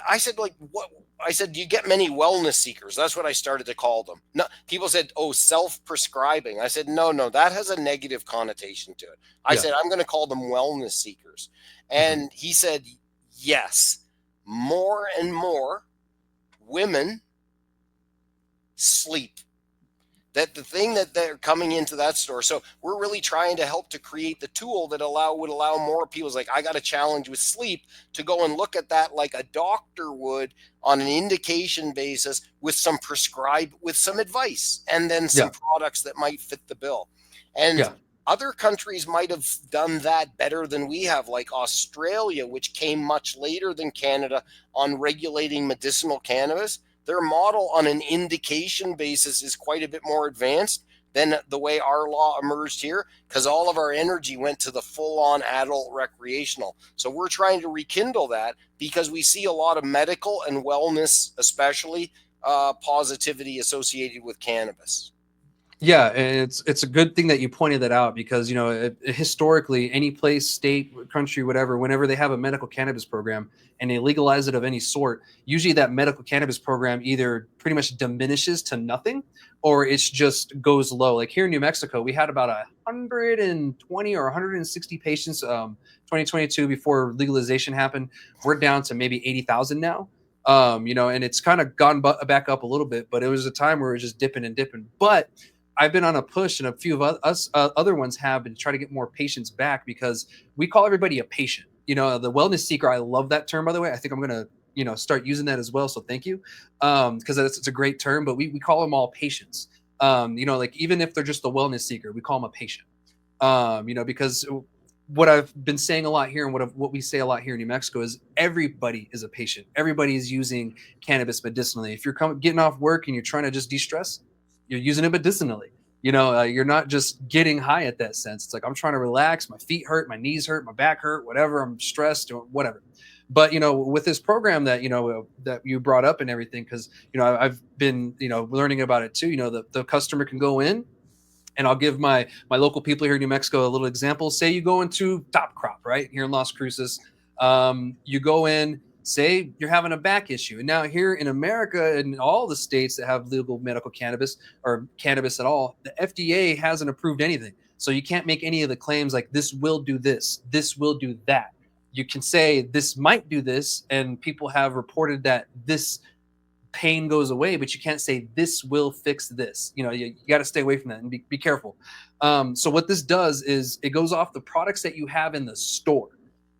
I said, like, what? I said, do you get many wellness seekers? That's what I started to call them. No, people said, oh, self-prescribing. I said, no, no, that has a negative connotation to it. I Yeah. said, I'm going to call them wellness seekers. Mhm. And he said, yes, more and more women sleep. That the thing that they're coming into that store. So we're really trying to help to create the tool that would allow more people. Like, I got a challenge with sleep, to go and look at that like a doctor would, on an indication basis, with some advice, and then some Yeah. products that might fit the bill. And Yeah. other countries might have done that better than we have, like Australia, which came much later than Canada on regulating medicinal cannabis. Their model on an indication basis is quite a bit more advanced than the way our law emerged here, because all of our energy went to the full-on adult recreational. So we're trying to rekindle that, because we see a lot of medical and wellness, especially positivity associated with cannabis. Yeah, and it's a good thing that you pointed that out, because historically, any place, state, country, whatever, whenever they have a medical cannabis program and they legalize it of any sort, usually that medical cannabis program either pretty much diminishes to nothing, or it's just goes low. Like here in New Mexico, we had about 120 or 160 patients 2022 before legalization happened. We're down to maybe 80,000 now. And it's kind of gone back up a little bit, but it was a time where it was just dipping and dipping. But I've been on a push, and a few of us other ones have been, to try to get more patients back, because we call everybody a patient. The wellness seeker. I love that term, by the way. I think I'm gonna start using that as well. So thank you, because it's a great term. But we call them all patients. Like, even if they're just a wellness seeker, we call them a patient. Because what I've been saying a lot here, and what we say a lot here in New Mexico, is everybody is a patient. Everybody is using cannabis medicinally. If you're getting off work and you're trying to just de-stress, you're using it medicinally. You're not just getting high at that sense. It's like, I'm trying to relax. My feet hurt, my knees hurt, my back hurt, whatever. I'm stressed or whatever. But with this program that that you brought up and everything, because I've been learning about it too. The customer can go in, and I'll give my local people here in New Mexico a little example. Say you go into Top Crop, right here in Las Cruces. You go in. Say you're having a back issue. And now here in America, in all the states that have legal medical cannabis or cannabis at all, the FDA hasn't approved anything. So you can't make any of the claims like this will do this will do that. You can say this might do this, and people have reported that this pain goes away, but you can't say this will fix this. You got to stay away from that and be careful. So what this does is it goes off the products that you have in the store.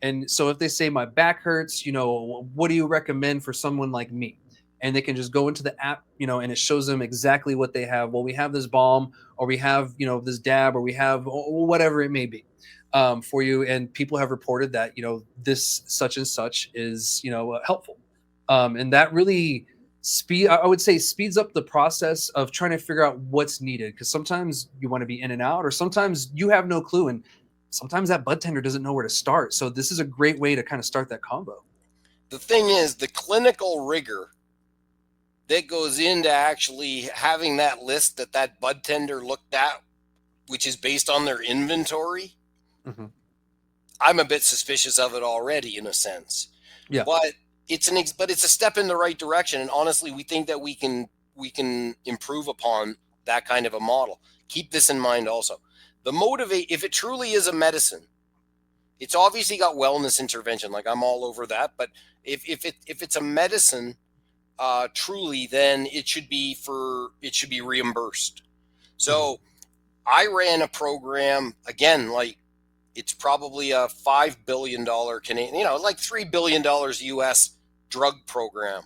And so if they say my back hurts, what do you recommend for someone like me? And they can just go into the app, and it shows them exactly what they have. Well, we have this balm, or we have, this dab, or we have whatever it may be for you. And people have reported that, this such and such is, helpful. And that really I would say speeds up the process of trying to figure out what's needed. Because sometimes you want to be in and out, or sometimes you have no clue. And sometimes that bud tender doesn't know where to start. So this is a great way to kind of start that combo. The thing is, the clinical rigor that goes into actually having that list that bud tender looked at, which is based on their inventory, I'm a bit suspicious of it already in a sense. Yeah. But it's a step in the right direction. And honestly, we think that we can improve upon that kind of a model. Keep this in mind also. If it truly is a medicine, it's obviously got wellness intervention. Like, I'm all over that. But if it's a medicine, truly, then it should be reimbursed. So I ran a program, again, like, it's probably a $5 billion Canadian, like $3 billion US drug program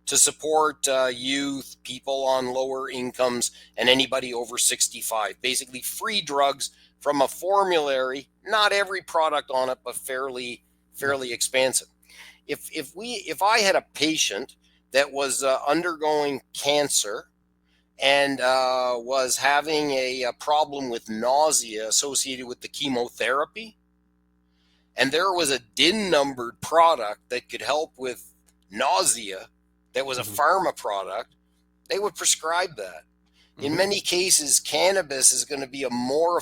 to support youth, people on lower incomes, and anybody over 65. Basically free drugs from a formulary, not every product on it, but fairly expansive. If I had a patient that was undergoing cancer and was having a problem with nausea associated with the chemotherapy, and there was a DIN numbered product that could help with nausea that was a pharma product, they would prescribe that. In many cases, cannabis is going to be a more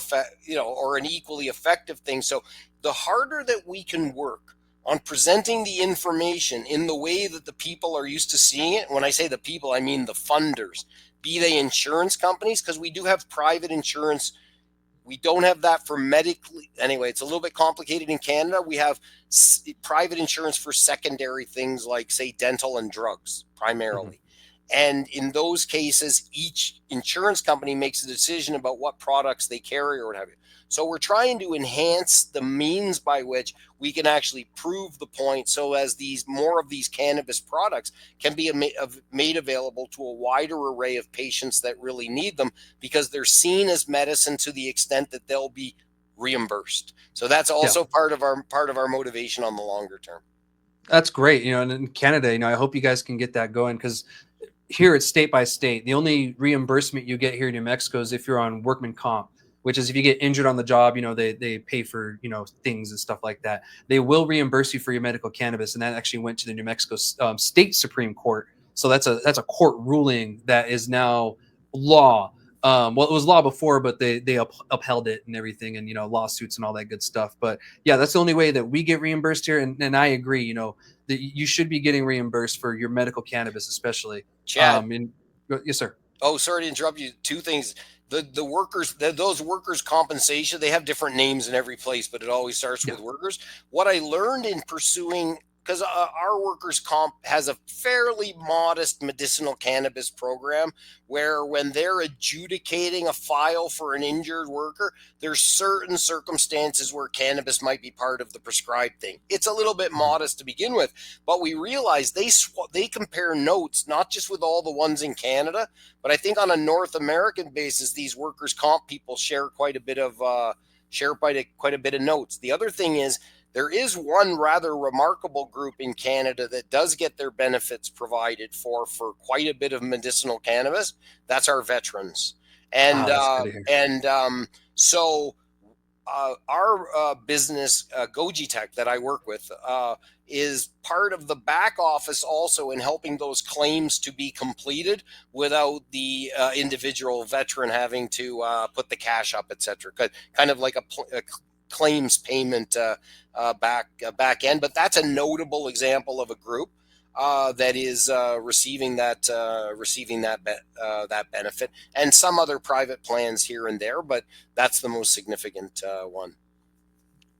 or an equally effective thing. So the harder that we can work on presenting the information in the way that the people are used to seeing it. When I say the people, I mean the funders, be they insurance companies, because we do have private insurance. We don't have that for medically. Anyway, it's a little bit complicated in Canada. We have private insurance for secondary things like, say, dental and drugs primarily. And in those cases, each insurance company makes a decision about what products they carry or what have you. So we're trying to enhance the means by which we can actually prove the point, so as more of these cannabis products can be made available to a wider array of patients that really need them, because they're seen as medicine to the extent that they'll be reimbursed. So that's also part of our motivation on the longer term. That's great. And in Canada, I hope you guys can get that going, because here it's state by state. The only reimbursement you get here in New Mexico is if you're on workman comp, which is if you get injured on the job, they pay for, things and stuff like that. They will reimburse you for your medical cannabis. And that actually went to the New Mexico State Supreme Court. So that's a court ruling that is now law. Well, it was law before, but they upheld it and everything, and, lawsuits and all that good stuff. But yeah, that's the only way that we get reimbursed here. And I agree, that you should be getting reimbursed for your medical cannabis, especially. Chad. Yes, sir. Oh, sorry to interrupt you. Two things. The workers, those workers' compensation, they have different names in every place, but it always starts with workers. What I learned in pursuing, because our workers' comp has a fairly modest medicinal cannabis program, where when they're adjudicating a file for an injured worker, there's certain circumstances where cannabis might be part of the prescribed thing. It's a little bit modest to begin with, but we realize they compare notes, not just with all the ones in Canada, but I think on a North American basis, these workers' comp people share quite a bit of notes. The other thing is, there is one rather remarkable group in Canada that does get their benefits provided for quite a bit of medicinal cannabis. That's our veterans. And so our business, Goji Tech, that I work with, is part of the back office also in helping those claims to be completed without the individual veteran having to put the cash up, etc. Kind of like claims payment back end. But that's a notable example of a group that is receiving that that benefit, and some other private plans here and there, but that's the most significant one.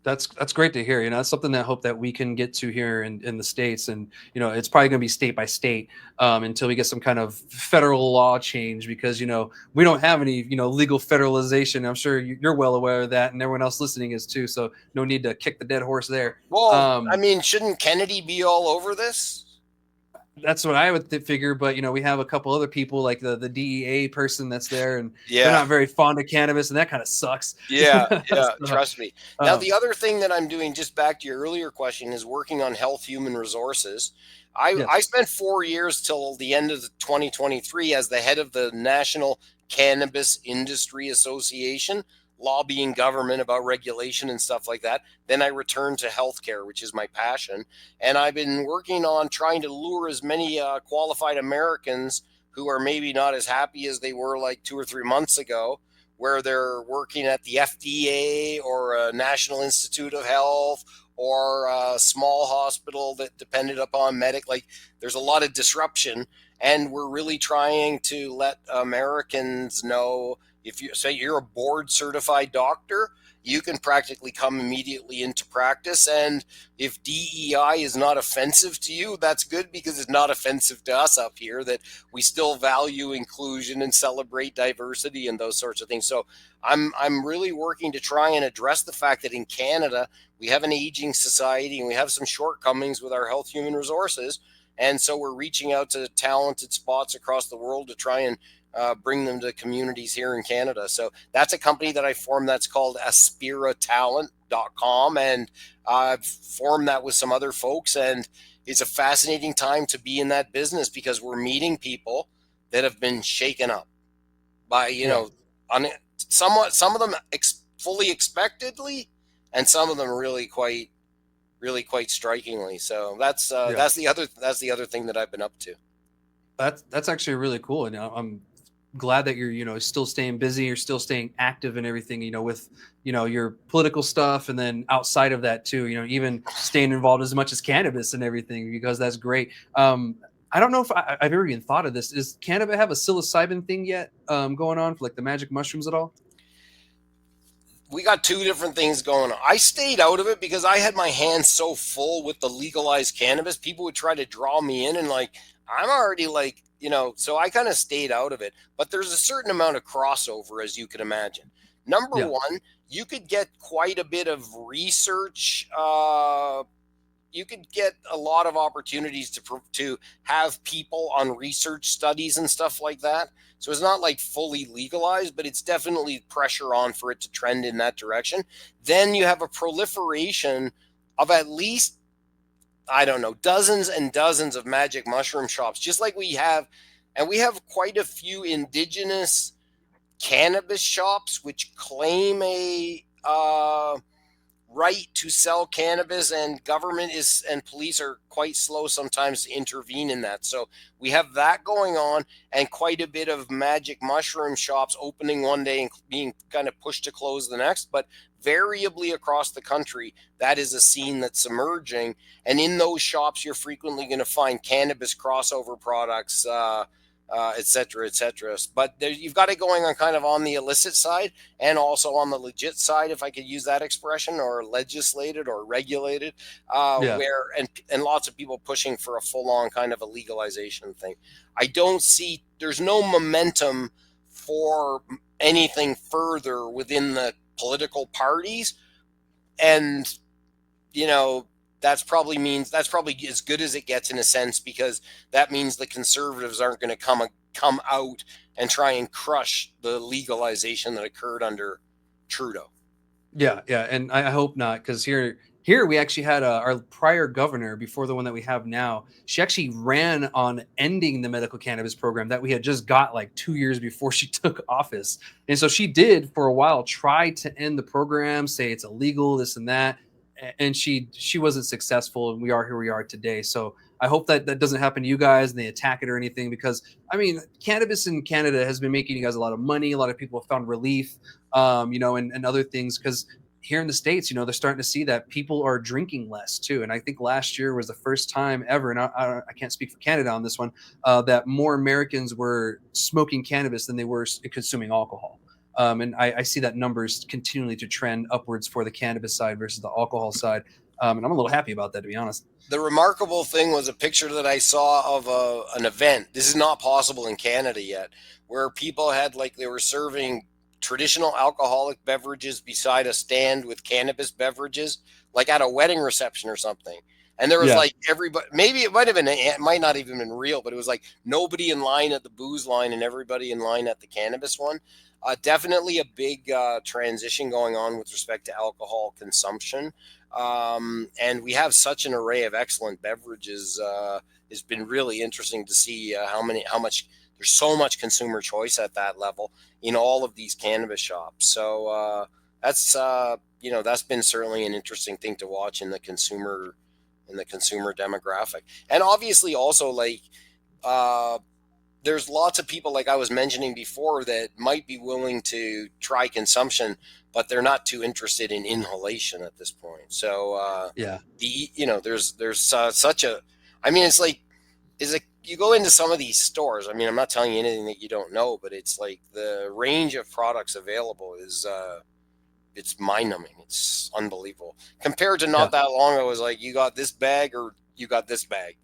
That's great to hear. That's something that I hope that we can get to here in the States. And, it's probably going to be state by state until we get some kind of federal law change, because, we don't have any, legal federalization. I'm sure you're well aware of that, and everyone else listening is too. So no need to kick the dead horse there. Well, I mean, shouldn't Kennedy be all over this? That's what I would figure, but we have a couple other people like the DEA person that's there, and Yeah. they're not very fond of cannabis, and that kind of sucks. Yeah, So, trust me. Now, the other thing that I'm doing, just back to your earlier question, is working on health human resources. Yes. I spent 4 years till the end of 2023 as the head of the National Cannabis Industry Association, lobbying government about regulation and stuff like that. Then I returned to healthcare, which is my passion. And I've been working on trying to lure as many qualified Americans who are maybe not as happy as they were like 2 or 3 months ago, where they're working at the FDA or a National Institute of Health or a small hospital that depended upon like there's a lot of disruption. And we're really trying to let Americans know, if you say you're a board certified doctor, you can practically come immediately into practice. And if DEI is not offensive to you, that's good, because it's not offensive to us up here, that we still value inclusion and celebrate diversity and those sorts of things. So I'm really working to try and address the fact that in Canada, we have an aging society and we have some shortcomings with our health human resources. And so we're reaching out to talented spots across the world to try and bring them to communities here in Canada. So that's a company that I formed that's called aspiratalent.com. And I've formed that with some other folks. And it's a fascinating time to be in that business, because we're meeting people that have been shaken up by, somewhat, some of them fully expectedly, and some of them really quite strikingly. So that's the other thing that I've been up to. That's actually really cool. And I'm glad that you're still staying busy, you're still staying active and everything, with your political stuff, and then outside of that too, even staying involved as much as cannabis and everything, because that's great. I don't know if I've ever even thought of this. Does Canada have a psilocybin thing yet going on for like the magic mushrooms at all? We got two different things going on. I stayed out of it because I had my hands so full with the legalized cannabis. People would try to draw me in, and like, I'm already like, so I kind of stayed out of it. But there's a certain amount of crossover, as you can imagine. Number one, you could get quite a bit of research. You could get a lot of opportunities to have people on research studies and stuff like that. So it's not like fully legalized, but it's definitely pressure on for it to trend in that direction. Then you have a proliferation of at least, I don't know, dozens and dozens of magic mushroom shops, just like we have. And we have quite a few indigenous cannabis shops which claim a right to sell cannabis, and government and police are quite slow sometimes to intervene in that. So we have that going on, and quite a bit of magic mushroom shops opening one day and being kind of pushed to close the next. But variably across the country, that is a scene that's emerging. And in those shops, you're frequently going to find cannabis crossover products, et cetera, et cetera. But you've got it going on kind of on the illicit side and also on the legit side, if I could use that expression, or legislated or regulated, where and lots of people pushing for a full-on kind of a legalization thing. I don't see, there's no momentum for anything further within the political parties. And, that's probably as good as it gets in a sense, because that means the conservatives aren't going to come out and try and crush the legalization that occurred under Trudeau. Yeah, and I hope not, because here we actually had our prior governor before the one that we have now. She actually ran on ending the medical cannabis program that we had just got like 2 years before she took office. And so she did for a while try to end the program, say it's illegal, this and that. And she wasn't successful, and we are here we are today. So I hope that doesn't happen to you guys and they attack it or anything, because I mean, cannabis in Canada has been making you guys a lot of money. A lot of people have found relief, and other things, because here in the States, they're starting to see that people are drinking less too. And I think last year was the first time ever, and I can't speak for Canada on this one, that more Americans were smoking cannabis than they were consuming alcohol. And I see that numbers continually to trend upwards for the cannabis side versus the alcohol side. And I'm a little happy about that, to be honest. The remarkable thing was a picture that I saw of an event. This is not possible in Canada yet, where people had they were serving traditional alcoholic beverages beside a stand with cannabis beverages, like at a wedding reception or something. And there was Yeah. everybody, maybe it might not even been real, but it was nobody in line at the booze line and everybody in line at the cannabis one. Definitely a big transition going on with respect to alcohol consumption. And we have such an array of excellent beverages. It's been really interesting to see how much there's so much consumer choice at that level in all of these cannabis shops. So that's been certainly an interesting thing to watch in the consumer demographic. And obviously also there's lots of people, like I was mentioning before, that might be willing to try consumption, but they're not too interested in inhalation at this point. So Yeah. there's such a, I mean, you go into some of these stores. I mean, I'm not telling you anything that you don't know, but it's the range of products available is it's mind-numbing. It's unbelievable compared to not that long ago. It was you got this bag or you got this bag.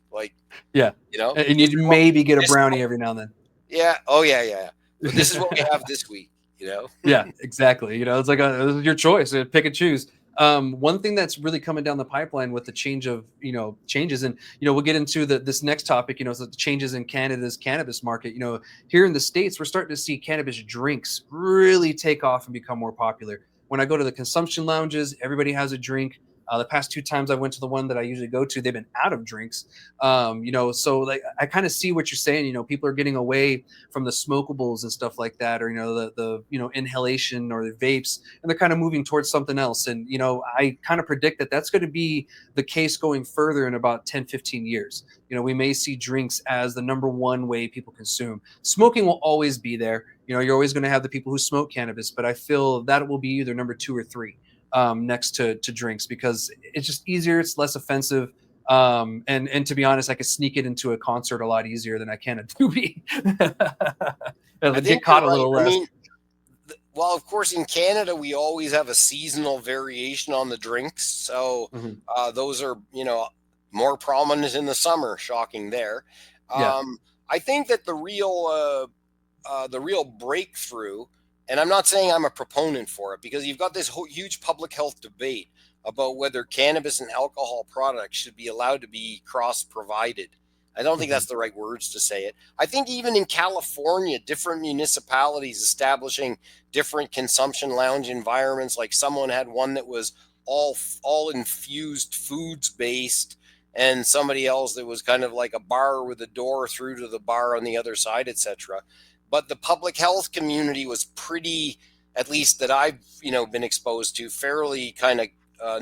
Yeah. And this you'd is what maybe get a brownie every now and then. yeah. Oh yeah. But this is what we have this week. Yeah, exactly. It's it's your choice. Pick and choose. One thing that's really coming down the pipeline with the changes, and we'll get into this next topic. So the changes in Canada's cannabis market. Here in the States, we're starting to see cannabis drinks really take off and become more popular. When I go to the consumption lounges, everybody has a drink. The past 2 times I went to the one that I usually go to, they've been out of drinks. So I kind of see what you're saying. People are getting away from the smokables and stuff like that, or the inhalation or the vapes, and they're kind of moving towards something else. And I kind of predict that that's going to be the case going further in about 10-15 years. We may see drinks as the number one way people consume. Smoking will always be there. You're always going to have the people who smoke cannabis, but I feel that will be either number 2 or 3 next to drinks, because it's just easier, it's less offensive. And to be honest, I could sneak it into a concert a lot easier than I can a doobie. I Get think caught you're a right. little I less. mean, well, of course, in Canada, we always have a seasonal variation on the drinks. So Mhm. those are, more prominent in the summer. Shocking there. Yeah. I think that the real breakthrough, and I'm not saying I'm a proponent for it, because you've got this huge public health debate about whether cannabis and alcohol products should be allowed to be cross-provided. I don't think Mhm. that's the right words to say it. I think even in California, different municipalities establishing different consumption lounge environments, like someone had one that was all infused foods based, and somebody else that was kind of like a bar with a door through to the bar on the other side, etc. But the public health community was pretty, at least that I've been exposed to, fairly kind of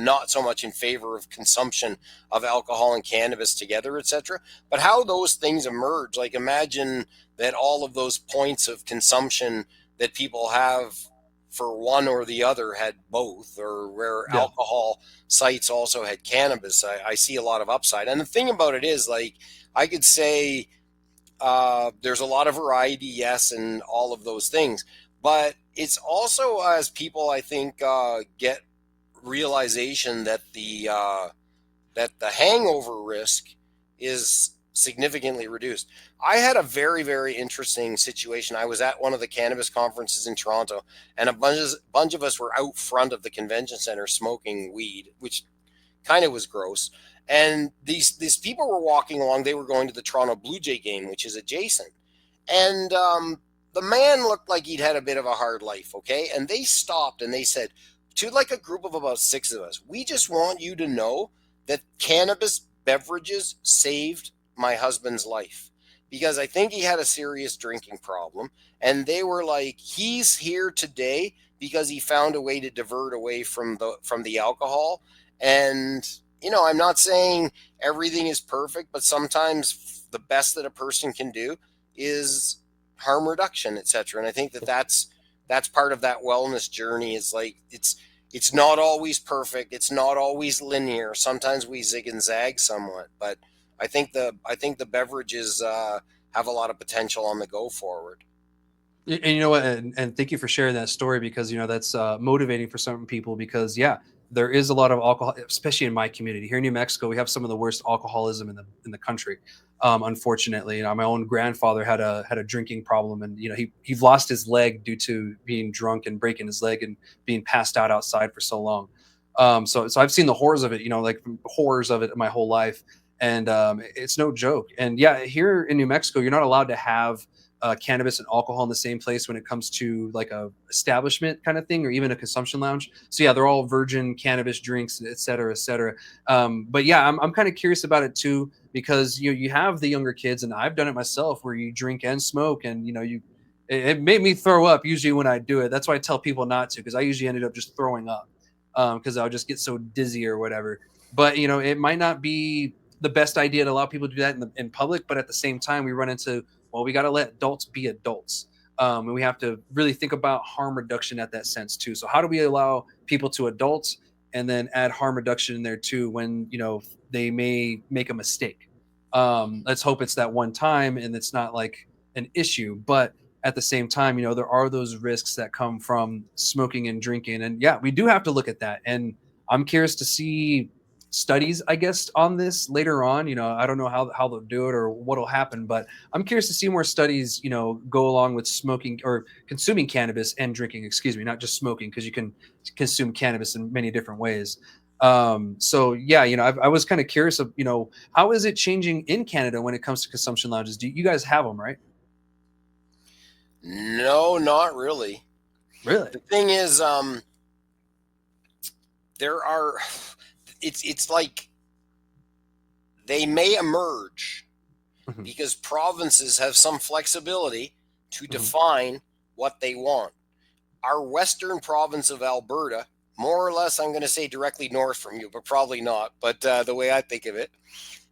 not so much in favor of consumption of alcohol and cannabis together, etc. But how those things emerge, imagine that all of those points of consumption that people have for one or the other had both, or where Yeah. alcohol sites also had cannabis. I see a lot of upside. And the thing about it is, I could say there's a lot of variety, yes, and all of those things. But it's also, as people, I think, get realization that the hangover risk is significantly reduced. I had a very, very interesting situation. I was at one of the cannabis conferences in Toronto, and a bunch of us were out front of the convention center smoking weed, which kind of was gross. And these people were walking along. They were going to the Toronto Blue Jay game, which is adjacent. And the man looked like he'd had a bit of a hard life, okay? And they stopped and they said, to a group of about 6 of us, we just want you to know that cannabis beverages saved my husband's life, because I think he had a serious drinking problem. And they were like, he's here today because he found a way to divert away from the alcohol. And I'm not saying everything is perfect, but sometimes the best that a person can do is harm reduction, etc. And I think that that's part of that wellness journey. Is it's not always perfect. It's not always linear. Sometimes we zig and zag somewhat, but I think the beverages have a lot of potential on the go forward. And you know what? And thank you for sharing that story, because that's motivating for some people. Because yeah, there is a lot of alcohol, especially in my community here in New Mexico. We have some of the worst alcoholism in the country. Unfortunately, my own grandfather had a drinking problem, and he lost his leg due to being drunk and breaking his leg and being passed out outside for so long. So I've seen the horrors of it. Like horrors of it my whole life, and it's no joke. And yeah, here in New Mexico, you're not allowed to have cannabis and alcohol in the same place when it comes to like a establishment kind of thing, or even a consumption lounge. So yeah, they're all virgin cannabis drinks, et cetera, et cetera. But yeah, I'm kind of curious about it too, because you have the younger kids, and I've done it myself, where you drink and smoke, and it made me throw up usually when I do it. That's why I tell people not to, because I usually ended up just throwing up, because I'll just get so dizzy or whatever. But it might not be the best idea to allow people to do that in public, but at the same time, we run into, well, we got to let adults be adults. And we have to really think about harm reduction at that sense too. So how do we allow people to adults, and then add harm reduction in there too when they may make a mistake? Let's hope it's that one time and it's not like an issue. But at the same time, there are those risks that come from smoking and drinking. And yeah, we do have to look at that. And I'm curious to see studies, I guess, on this later on. I don't know how they'll do it or what'll happen, but I'm curious to see more studies, go along with smoking or consuming cannabis and drinking, excuse me, not just smoking, because you can consume cannabis in many different ways. So yeah, I was kind of curious of, how is it changing in Canada when it comes to consumption lounges? Do you guys have them, right? No, not really. Really? The thing is, there are. It's like they may emerge Hmm. because provinces have some flexibility to Hmm. define what they want. Our western province of Alberta, more or less, I'm going to say directly north from you, but probably not. But the way I think of it,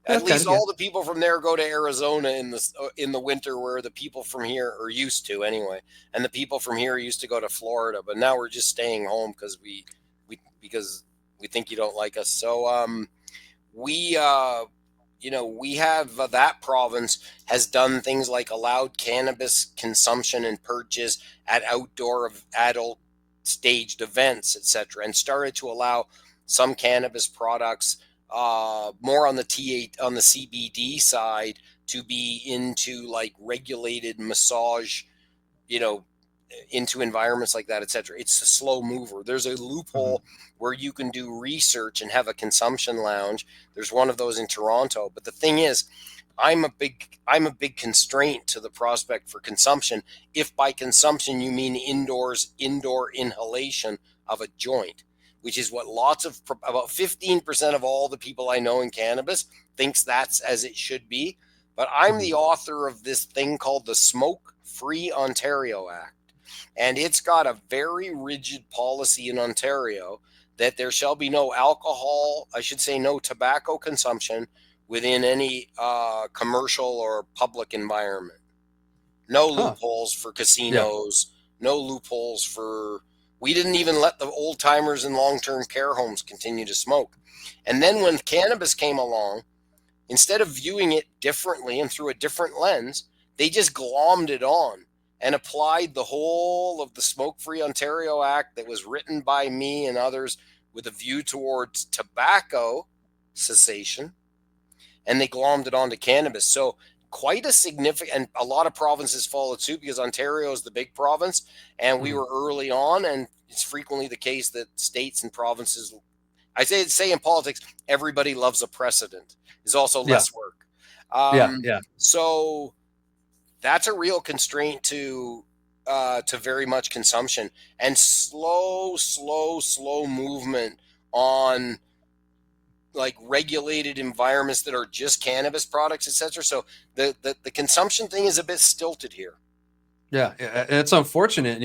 Yeah, at kind least of, yeah. all the people from there go to Arizona in the winter, where the people from here are used to anyway, and the people from here used to go to Florida. But now we're just staying home because we think you don't like us. So we we have that province has done things like allowed cannabis consumption and purchase at outdoor adult staged events, etc., and started to allow some cannabis products more on the on the CBD side to be into like regulated massage, you know, into environments like that, etc. It's a slow mover. There's a Hmm. loophole where you can do research and have a consumption lounge. There's one of those in Toronto. But the thing is, I'm a big constraint to the prospect for consumption. If by consumption you mean indoor inhalation of a joint, which is what about 15% of all the people I know in cannabis thinks that's as it should be. But I'm Hmm. the author of this thing called the Smoke Free Ontario Act. And it's got a very rigid policy in Ontario that there shall be no alcohol, I should say no tobacco consumption within any commercial or public environment. No Huh. loopholes for Yeah. casinos, no loopholes for. We didn't even let the old timers in long term care homes continue to smoke. And then when cannabis came along, instead of viewing it differently and through a different lens, they just glommed it on and applied the whole of the Smoke Free Ontario Act that was written by me and others with a view towards tobacco cessation, and they glommed it onto cannabis. So quite a significant, and a lot of provinces followed suit because Ontario is the big province, and we Hmm. were early on, and it's frequently the case that states and provinces, I say in politics, everybody loves a precedent. Is also Yeah. less work. Yeah. Yeah. So that's a real constraint to very much consumption and slow movement on like regulated environments that are just cannabis products, etc. So the consumption thing is a bit stilted here. Yeah, yeah, and it's unfortunate.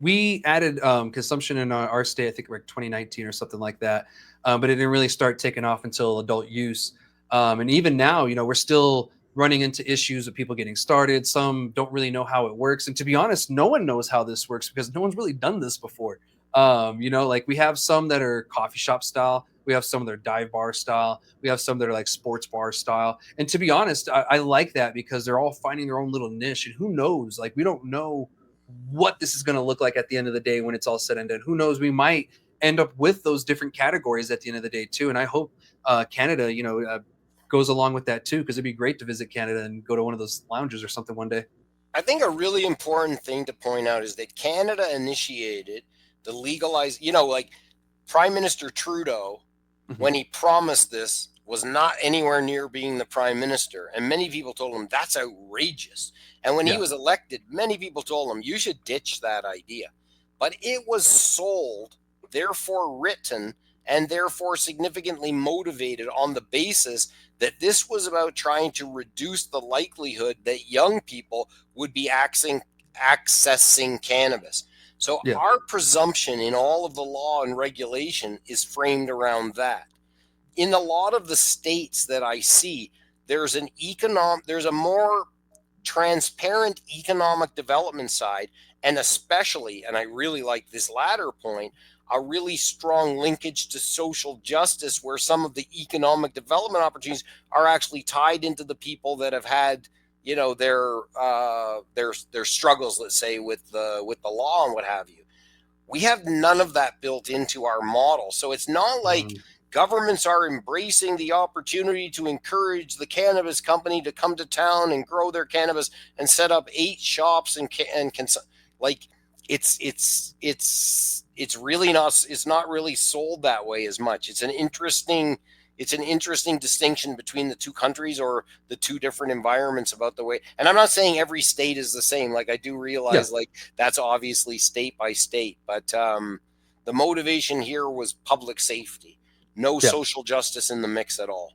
We added consumption in our state, I think like 2019 or something like that, but it didn't really start taking off until adult use. And even now, we're still running into issues of people getting started. Some don't really know how it works, and to be honest, no one knows how this works because no one's really done this before. Like we have some that are coffee shop style. We have some that are dive bar style. We have some that are like sports bar style. And to be honest, I like that because they're all finding their own little niche. And who knows? Like we don't know what this is going to look like at the end of the day when it's all said and done. Who knows? We might end up with those different categories at the end of the day too. And I hope Canada, goes along with that too, because it'd be great to visit Canada and go to one of those lounges or something one day. I think a really important thing to point out is that Canada initiated the legalized, like Prime Minister Trudeau, when he promised this, was not anywhere near being the prime minister. And many people told him that's outrageous. And when he was elected, many people told him you should ditch that idea. But it was sold, therefore written, and therefore significantly motivated on the basis that this was about trying to reduce the likelihood that young people would be accessing cannabis. So our presumption in all of the law and regulation is framed around that. In a lot of the states that I see, there's a more transparent economic development side, and especially, and I really like this latter point, a really strong linkage to social justice, where some of the economic development opportunities are actually tied into the people that have had, their struggles, let's say, with the law and what have you. We have none of that built into our model. So it's not like governments are embracing the opportunity to encourage the cannabis company to come to town and grow their cannabis and set up 8 shops it's really not, it's not really sold that way as much. It's an interesting distinction between the two countries, or the two different environments about the way. And I'm not saying every state is the same. Like I do realize like that's obviously state by state, but the motivation here was public safety, no social justice in the mix at all.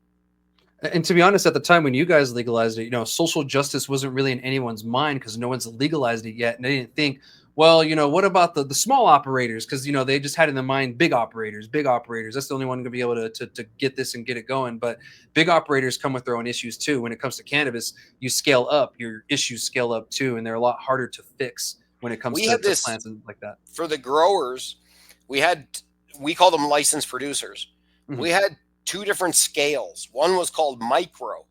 And to be honest, at the time when you guys legalized it, social justice wasn't really in anyone's mind because no one's legalized it yet. And they didn't think, well, what about the small operators? Because, they just had in their mind big operators. That's the only one going to be able to get this and get it going. But big operators come with their own issues too. When it comes to cannabis, you scale up, your issues scale up too. And they're a lot harder to fix when it comes to plants and like that. For the growers, we call them licensed producers. We had 2 different scales. One was called micro,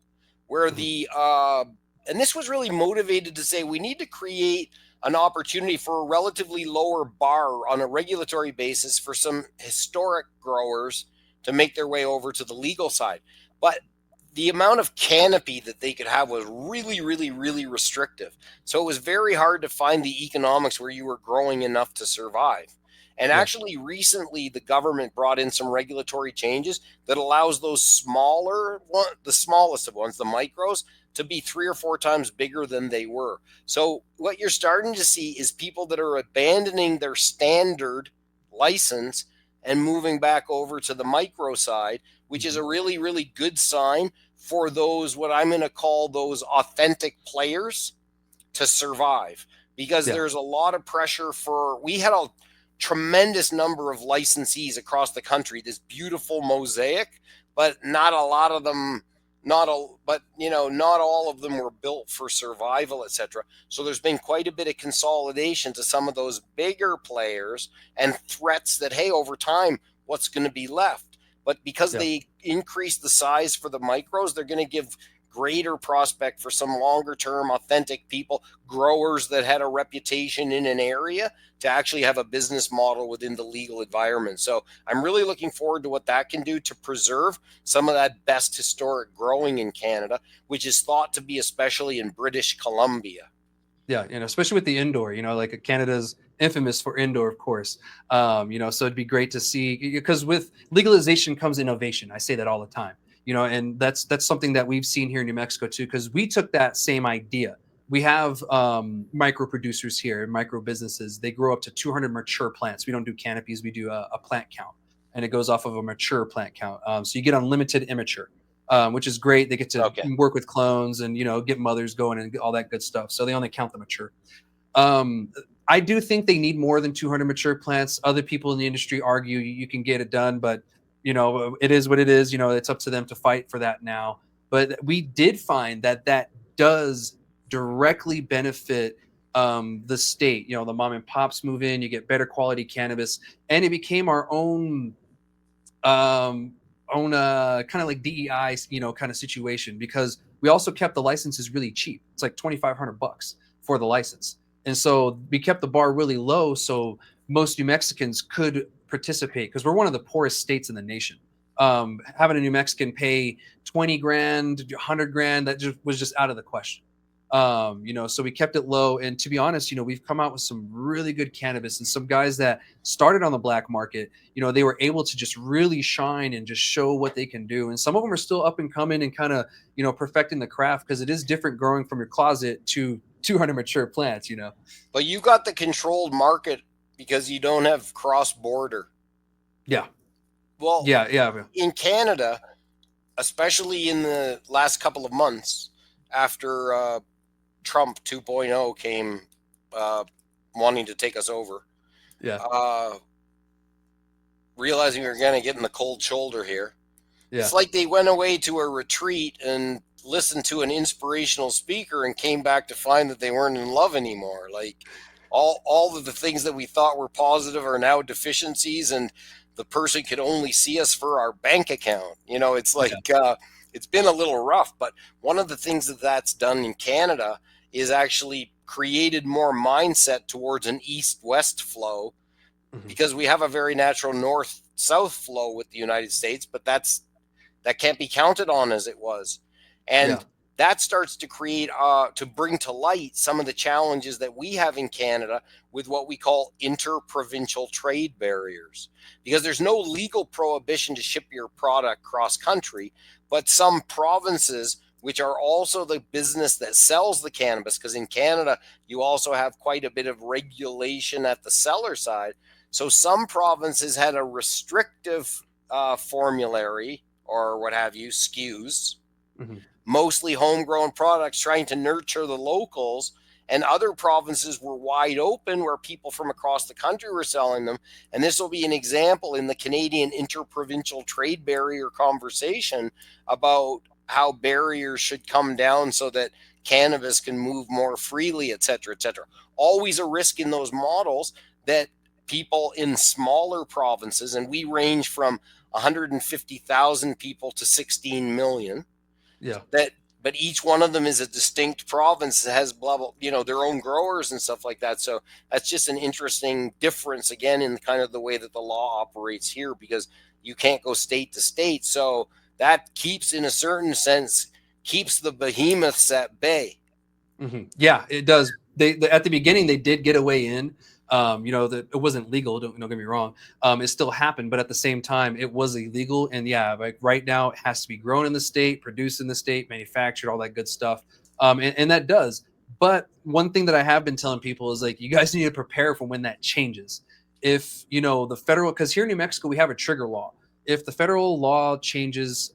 where and this was really motivated to say we need to create an opportunity for a relatively lower bar on a regulatory basis for some historic growers to make their way over to the legal side. But the amount of canopy that they could have was really, really, really restrictive. So it was very hard to find the economics where you were growing enough to survive. And actually, recently, the government brought in some regulatory changes that allows those the smallest of ones, the micros, to be 3 or 4 times bigger than they were. So what you're starting to see is people that are abandoning their standard license and moving back over to the micro side, which is a really, really good sign for those, what I'm going to call those authentic players, to survive. Because there's a lot of pressure we had a tremendous number of licensees across the country, this beautiful mosaic, but not a lot of them, not all of them were built for survival, etc. So there's been quite a bit of consolidation to some of those bigger players, and threats that, hey, over time, what's going to be left? But because they increase the size for the micros, they're going to give greater prospect for some longer term authentic people, growers that had a reputation in an area, to actually have a business model within the legal environment. So I'm really looking forward to what that can do to preserve some of that best historic growing in Canada, which is thought to be especially in British Columbia. Yeah, especially with the indoor, like Canada's infamous for indoor, of course. So it'd be great to see, because with legalization comes innovation. I say that all the time. And that's something that we've seen here in New Mexico too, because we took that same idea. We have micro producers here, micro businesses. They grow up to 200 mature plants. We don't do canopies. We do a plant count, and it goes off of a mature plant count. So you get unlimited immature, which is great. They get to work with clones and, get mothers going and all that good stuff. So they only count the mature. I do think they need more than 200 mature plants. Other people in the industry argue you can get it done, but it is what it is. It's up to them to fight for that now. But we did find that does directly benefit the state, you know, the mom and pops move in, you get better quality cannabis, and it became our um, own kind of like DEI, you know, kind of situation, because we also kept the licenses really cheap. It's like $2,500 for the license, and so we kept the bar really low, so most New Mexicans could participate because we're one of the poorest states in the nation. Having a New Mexican pay 20 grand, 100 grand, that just was just out of the question. You know, so we kept it low. And to be honest, you know, we've come out with some really good cannabis, and some guys that started on the black market, you know, they were able to just really shine and just show what they can do. And some of them are still up and coming and kind of, you know, perfecting the craft, because it is different growing from your closet to 200 mature plants, you know. But you got the controlled market because you don't have cross border. Yeah. Well, Yeah. in Canada, especially in the last couple of months after Trump 2.0 came wanting to take us over, Yeah. realizing we were going to get in the cold shoulder here. Yeah. It's like they went away to a retreat and listened to an inspirational speaker and came back to find that they weren't in love anymore. Like all of the things that we thought were positive are now deficiencies, and the person could only see us for our bank account. You know, it's like it's been a little rough. But one of the things that's done in Canada is actually created more mindset towards an east-west flow, because we have a very natural north-south flow with the United States, but that can't be counted on as it was. And that starts to create, to bring to light some of the challenges that we have in Canada with what we call inter-provincial trade barriers. Because there's no legal prohibition to ship your product cross-country, but some provinces, which are also the business that sells the cannabis, because in Canada, you also have quite a bit of regulation at the seller side. So some provinces had a restrictive formulary, or what have you, SKUs, mostly homegrown products, trying to nurture the locals, and other provinces were wide open where people from across the country were selling them. And this will be an example in the Canadian interprovincial trade barrier conversation about how barriers should come down so that cannabis can move more freely, et cetera, et cetera. Always a risk in those models that people in smaller provinces, and we range from 150,000 people to 16 million. Yeah. But each one of them is a distinct province that has blah, blah, you know, their own growers and stuff like that. So that's just an interesting difference, again, in kind of the way that the law operates here, because you can't go state to state. So that keeps, in a certain sense, keeps the behemoths at bay. Yeah, it does. They at the beginning, they did get away in. You know, that it wasn't legal. Don't get me wrong. It still happened, but at the same time, it was illegal. And yeah, like right now, it has to be grown in the state, produced in the state, manufactured, all that good stuff. And that does. But one thing that I have been telling people is, like, you guys need to prepare for when that changes. If, you know, the federal, because here in New Mexico, we have a trigger law. If the federal law changes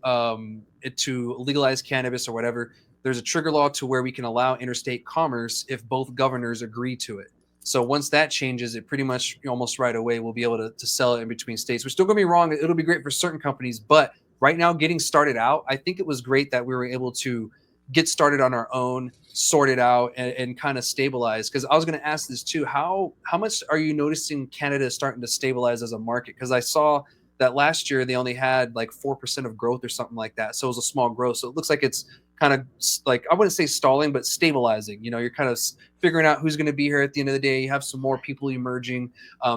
it to legalize cannabis or whatever, there's a trigger law to where we can allow interstate commerce if both governors agree to it. So once that changes, it pretty much almost right away we'll be able to sell it in between states. Which, don't get me wrong, it'll be great for certain companies, but right now, getting started out, I think it was great that we were able to get started on our own, sort it out, and kind of stabilize. Because I was going to ask this too: how much are you noticing Canada starting to stabilize as a market? Because I saw that last year they only had like 4% of growth or something like that, so it was a small growth. So it looks like it's kind of, like, I wouldn't say stalling, but stabilizing. You know, you're kind of figuring out who's going to be here at the end of the day. You have some more people emerging,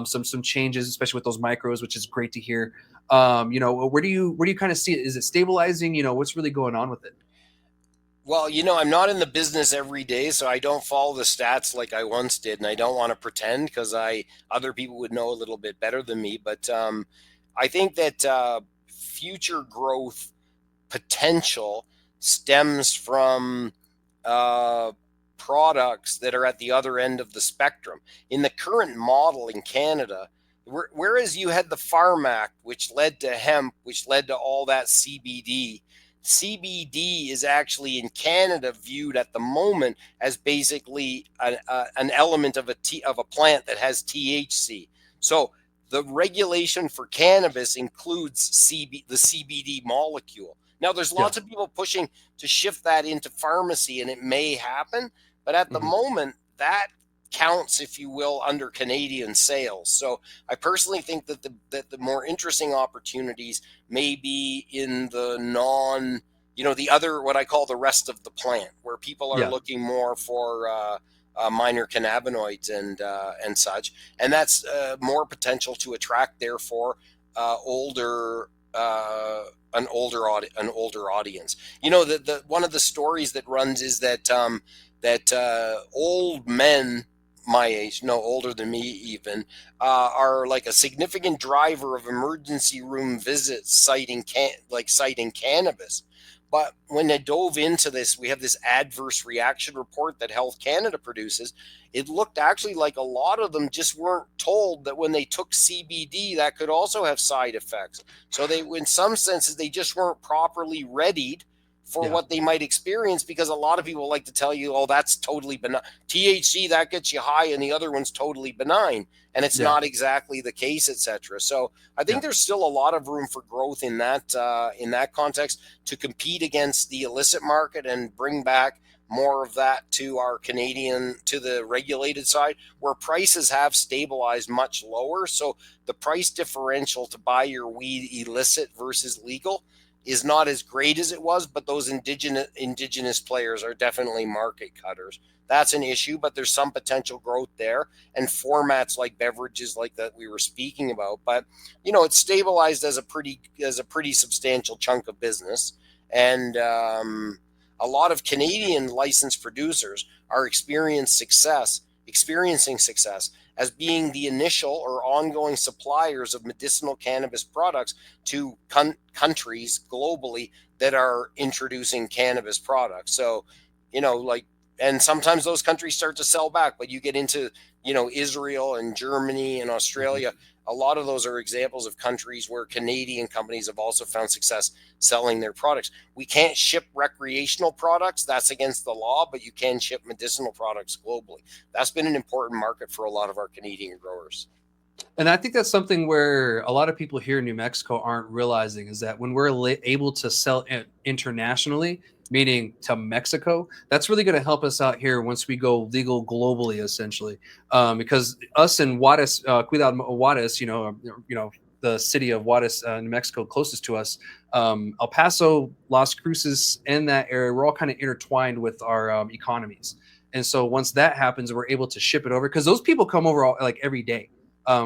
some changes, especially with those micros, which is great to hear. You know, where do you kind of see it? Is it stabilizing? You know, what's really going on with it? Well, you know, I'm not in the business every day, so I don't follow the stats like I once did, and I don't want to pretend, because other people would know a little bit better than me. But I think that future growth potential stems from products that are at the other end of the spectrum. In the current model in Canada, whereas you had the Farm Act, which led to hemp, which led to all that CBD, CBD is actually in Canada viewed at the moment as basically an element of a plant that has THC. So the regulation for cannabis includes the CBD molecule. Now, there's lots of people pushing to shift that into pharmacy, and it may happen, but at the moment, that counts, if you will, under Canadian sales. So I personally think that the more interesting opportunities may be in the the other, what I call the rest of the plant, where people are Yeah. looking more for minor cannabinoids and such, and that's more potential to attract, therefore, older. An older audience. The one of the stories that runs is that old men my age, no, older than me even, are like a significant driver of emergency room visits, citing cannabis. But when I dove into this, we have this adverse reaction report that Health Canada produces. It looked actually like a lot of them just weren't told that when they took CBD, that could also have side effects. So they, in some senses, they just weren't properly readied for Yeah. what they might experience, because a lot of people like to tell you, oh, that's totally benign. THC, that gets you high, and the other one's totally benign. And it's Yeah. not exactly the case, etc. So I think Yeah. there's still a lot of room for growth in that context, to compete against the illicit market and bring back more of that to the regulated side, where prices have stabilized much lower. So the price differential to buy your weed illicit versus legal is not as great as it was, but those indigenous players are definitely market cutters. That's an issue, but there's some potential growth there, and formats like beverages like that we were speaking about. But it's stabilized as a pretty substantial chunk of business, and a lot of Canadian licensed producers are experiencing success as being the initial or ongoing suppliers of medicinal cannabis products to countries globally that are introducing cannabis products. So, and sometimes those countries start to sell back, but you get into, Israel and Germany and Mhm. Australia. A lot of those are examples of countries where Canadian companies have also found success selling their products. We can't ship recreational products, that's against the law, but you can ship medicinal products globally. That's been an important market for a lot of our Canadian growers. And I think that's something where a lot of people here in New Mexico aren't realizing, is that when we're able to sell internationally, meaning to Mexico, that's really going to help us out here once we go legal globally, essentially. Because us in Juarez, Cuidado Juarez, the city of Juarez, New Mexico, closest to us, El Paso, Las Cruces, and that area, we're all kind of intertwined with our economies. And so once that happens, we're able to ship it over, because those people come over like every day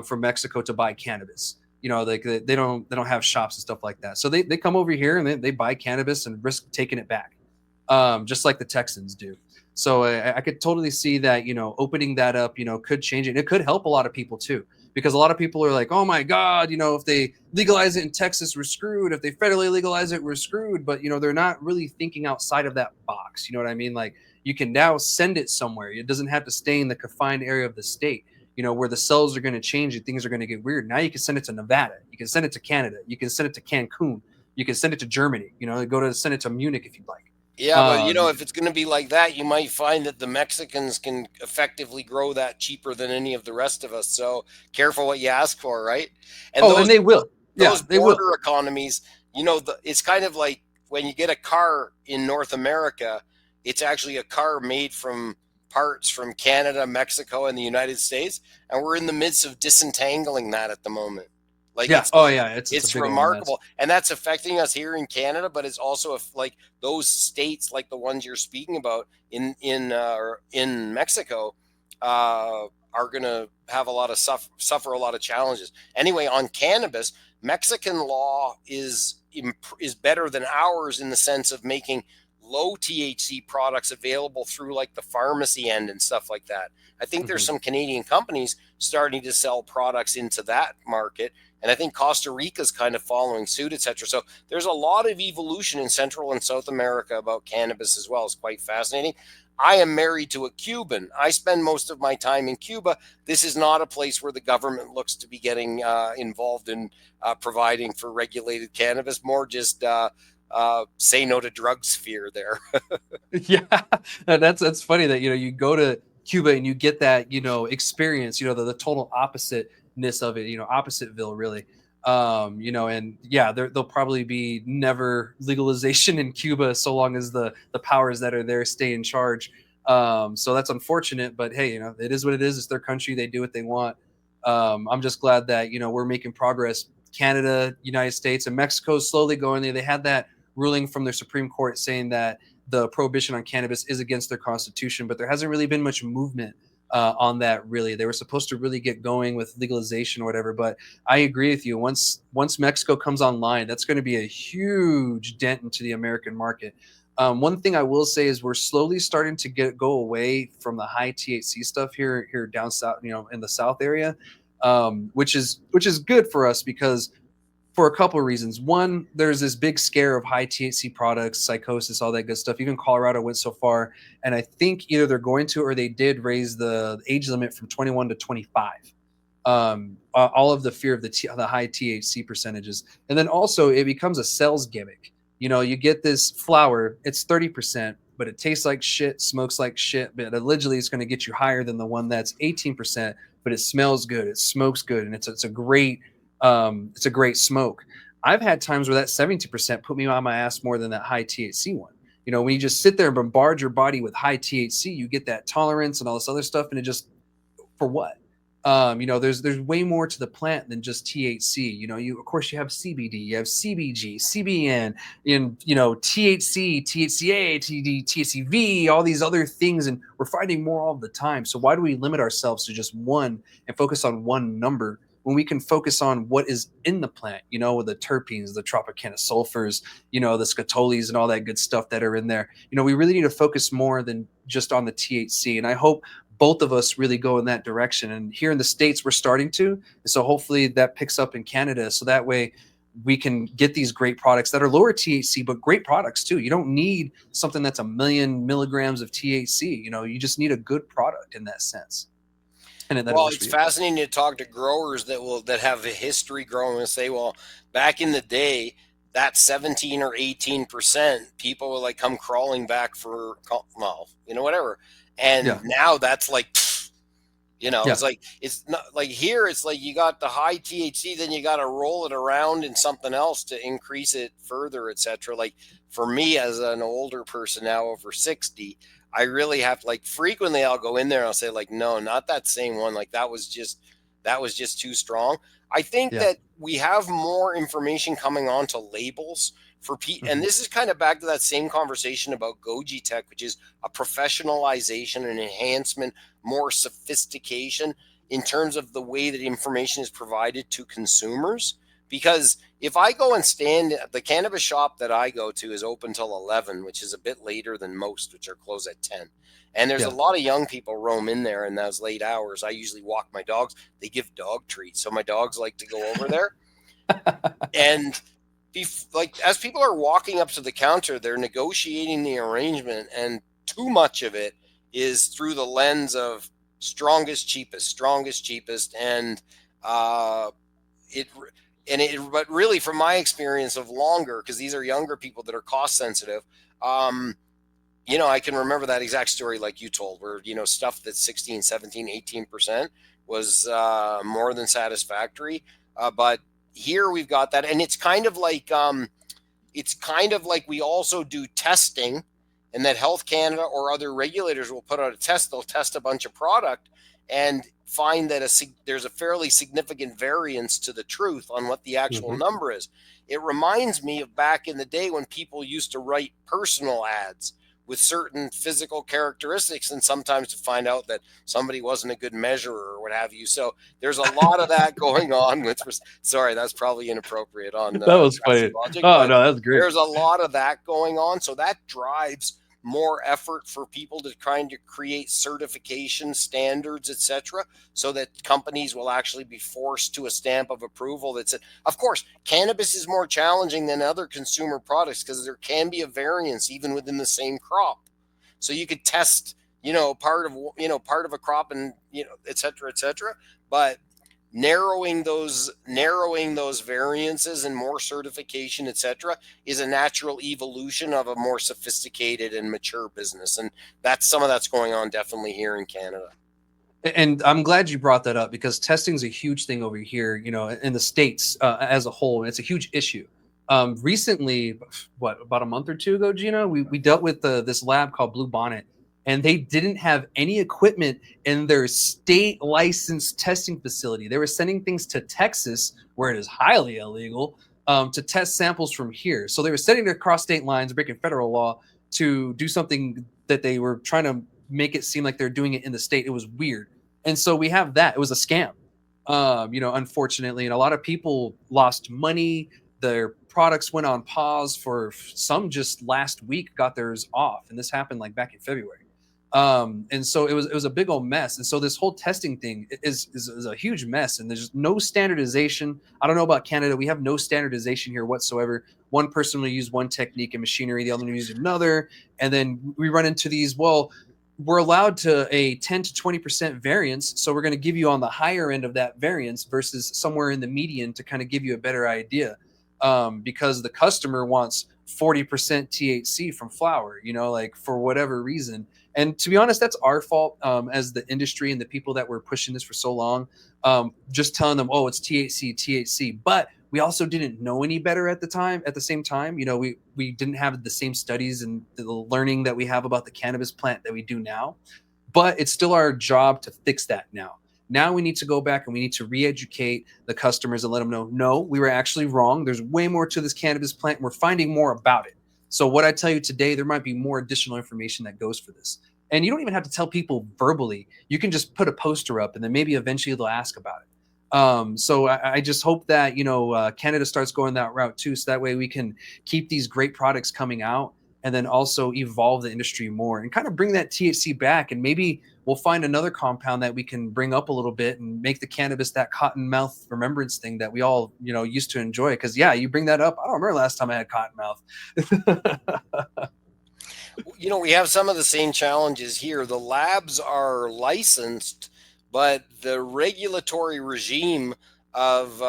from Mexico to buy cannabis. Like they don't have shops and stuff like that. So they come over here and they buy cannabis and risk taking it back, just like the Texans do. So I could totally see that, opening that up, could change it. And it could help a lot of people too, because a lot of people are like, oh my God, if they legalize it in Texas, we're screwed. If they federally legalize it, we're screwed. But, they're not really thinking outside of that box. You know what I mean? Like, you can now send it somewhere. It doesn't have to stay in the confined area of the state, where the cells are going to change and things are going to get weird. Now you can send it to Nevada. You can send it to Canada. You can send it to Cancun. You can send it to Germany. Send it to Munich if you'd like. Yeah, but if it's going to be like that, you might find that the Mexicans can effectively grow that cheaper than any of the rest of us. So careful what you ask for, right? And And they will. Yeah, those they will. border economies, it's kind of like when you get a car in North America, it's actually a car made from parts from Canada, Mexico, and the United States, and we're in the midst of disentangling that at the moment. Like Yeah. Oh, yeah. It's a it's big old mess. remarkable, and that's affecting us here in Canada, but it's also like those states, like the ones you're speaking about in Mexico, are going to have a lot of suffer a lot of challenges. Anyway, on cannabis, Mexican law is better than ours in the sense of making low THC products available through like the pharmacy end and stuff like that. I think there's Mhm. some Canadian companies starting to sell products into that market, and I think Costa Rica's kind of following suit, etc. So there's a lot of evolution in Central and South America about cannabis as well. It's quite fascinating. I am married to a Cuban. I spend most of my time in Cuba. This is not a place where the government looks to be getting involved in providing for regulated cannabis, more just say no to drugs sphere there. Yeah, that's funny that you go to Cuba and you get that experience, the total oppositeness of it, oppositeville really. And yeah, there'll probably be never legalization in Cuba so long as the powers that are there stay in charge. So that's unfortunate, but hey, it is what it is. It's their country. They do what they want. I'm just glad that, we're making progress. Canada, United States, and Mexico is slowly going there. They had that ruling from their Supreme Court saying that the prohibition on cannabis is against their constitution, but there hasn't really been much movement on that. Really, they were supposed to really get going with legalization or whatever. But I agree with you. Once Mexico comes online, that's going to be a huge dent into the American market. One thing I will say is we're slowly starting to go away from the high THC stuff here down south, in the South area, which is good for us because for a couple of reasons. One, there's this big scare of high THC products, psychosis, all that good stuff. Even Colorado went so far, and I think either they're going to or they did raise the age limit from 21 to 25. All of the fear of the high THC percentages, and then also it becomes a sales gimmick. You get this flower, it's 30%, but it tastes like shit, smokes like shit, but allegedly it's going to get you higher than the one that's 18%, but it smells good, it smokes good, and it's a great smoke. I've had times where that 70% put me on my ass more than that high THC one. When you just sit there and bombard your body with high THC, you get that tolerance and all this other stuff, and it just, for what? There's way more to the plant than just THC. Of course you have CBD, you have CBG, CBN, and THC, THCA, TD, THCV, all these other things, and we're finding more all the time. So why do we limit ourselves to just one and focus on one number when we can focus on what is in the plant? With the terpenes, the Tropicana sulfurs, the scotoles, and all that good stuff that are in there. We really need to focus more than just on the THC, and I hope both of us really go in that direction. And here in the States, we're starting to. And so hopefully that picks up in Canada. So that way we can get these great products that are lower THC, but great products too. You don't need something that's 1,000,000 milligrams of THC. You just need a good product in that sense. And well, it's fascinating to talk to growers that have a history growing and say, well, back in the day, that 17 or 18%, people will like come crawling back for, well, whatever. And now that's like, it's like, it's not like here, it's like you got the high THC, then you got to roll it around in something else to increase it further, etc. Like for me as an older person now over 60, I really have to, like, frequently I'll go in there and I'll say like, no, not that same one. Like that was just too strong. I think that we have more information coming onto labels for people. And this is kind of back to that same conversation about Goji Tech, which is a professionalization and enhancement, more sophistication in terms of the way that information is provided to consumers. Because if I go and stand at the cannabis shop that I go to is open till 11, which is a bit later than most, which are closed at 10. And there's a lot of young people roam in there in those late hours. I usually walk my dogs. They give dog treats. So my dogs like to go over there. And like as people are walking up to the counter, they're negotiating the arrangement. And too much of it is through the lens of strongest, cheapest. And but really from my experience of longer, because these are younger people that are cost sensitive, I can remember that exact story like you told where, stuff that's 16, 17, 18% was more than satisfactory. But here we've got that. And it's kind of like we also do testing, and that Health Canada or other regulators will put out a test. They'll test a bunch of product and find that there's a fairly significant variance to the truth on what the actual number is. It reminds me of back in the day when people used to write personal ads with certain physical characteristics, and sometimes to find out that somebody wasn't a good measurer or what have you. So there's a lot of that going on with, sorry, that's probably inappropriate on that was funny. Logic, no, that's great. There's a lot of that going on. So that drives more effort for people to trying to create certification standards, etc., so that companies will actually be forced to a stamp of approval. That's it. Of course, cannabis is more challenging than other consumer products because there can be a variance even within the same crop. So you could test, part of a crop and, etc., but narrowing those variances and more certification, etc., is a natural evolution of a more sophisticated and mature business. And some of that's going on definitely here in Canada. And I'm glad you brought that up because testing is a huge thing over here, in the States as a whole. And it's a huge issue. Recently, about a month or two ago, Gina, we dealt with this lab called Blue Bonnet. and they didn't have any equipment in their state licensed testing facility. They were sending things to Texas, where it is highly illegal, to test samples from here. So they were sending it across state lines, breaking federal law to do something that they were trying to make it seem like they're doing it in the state. It was weird. And so we have that. It was a scam, unfortunately. And a lot of people lost money. Their products went on pause for some just last week, got theirs off. And this happened like back in February. And so it was a big old mess. And so this whole testing thing is a huge mess. And there's no standardization. I don't know about Canada. We have no standardization here whatsoever. One person will use one technique and machinery, the other will use another. And then we run into these, well, we're allowed to a 10 to 20% variance. So we're going to give you on the higher end of that variance versus somewhere in the median to kind of give you a better idea. Because the customer wants 40% THC from flower, like for whatever reason. And to be honest, that's our fault, as the industry and the people that were pushing this for so long, just telling them, oh, it's THC, THC. But we also didn't know any better at the time. At the same time, we didn't have the same studies and the learning that we have about the cannabis plant that we do now. But it's still our job to fix that now. Now we need to go back and we need to re-educate the customers and let them know, no, we were actually wrong. There's way more to this cannabis plant. And we're finding more about it. So what I tell you today, there might be more additional information that goes for this. And you don't even have to tell people verbally. You can just put a poster up and then maybe eventually they'll ask about it. So I just hope that, Canada starts going that route too. So that way we can keep these great products coming out and then also evolve the industry more and kind of bring that THC back. And maybe we'll find another compound that we can bring up a little bit and make the cannabis that cotton mouth remembrance thing that we all, used to enjoy. Because, yeah, you bring that up. I don't remember last time I had cotton mouth. We have some of the same challenges here. The labs are licensed, but the regulatory regime of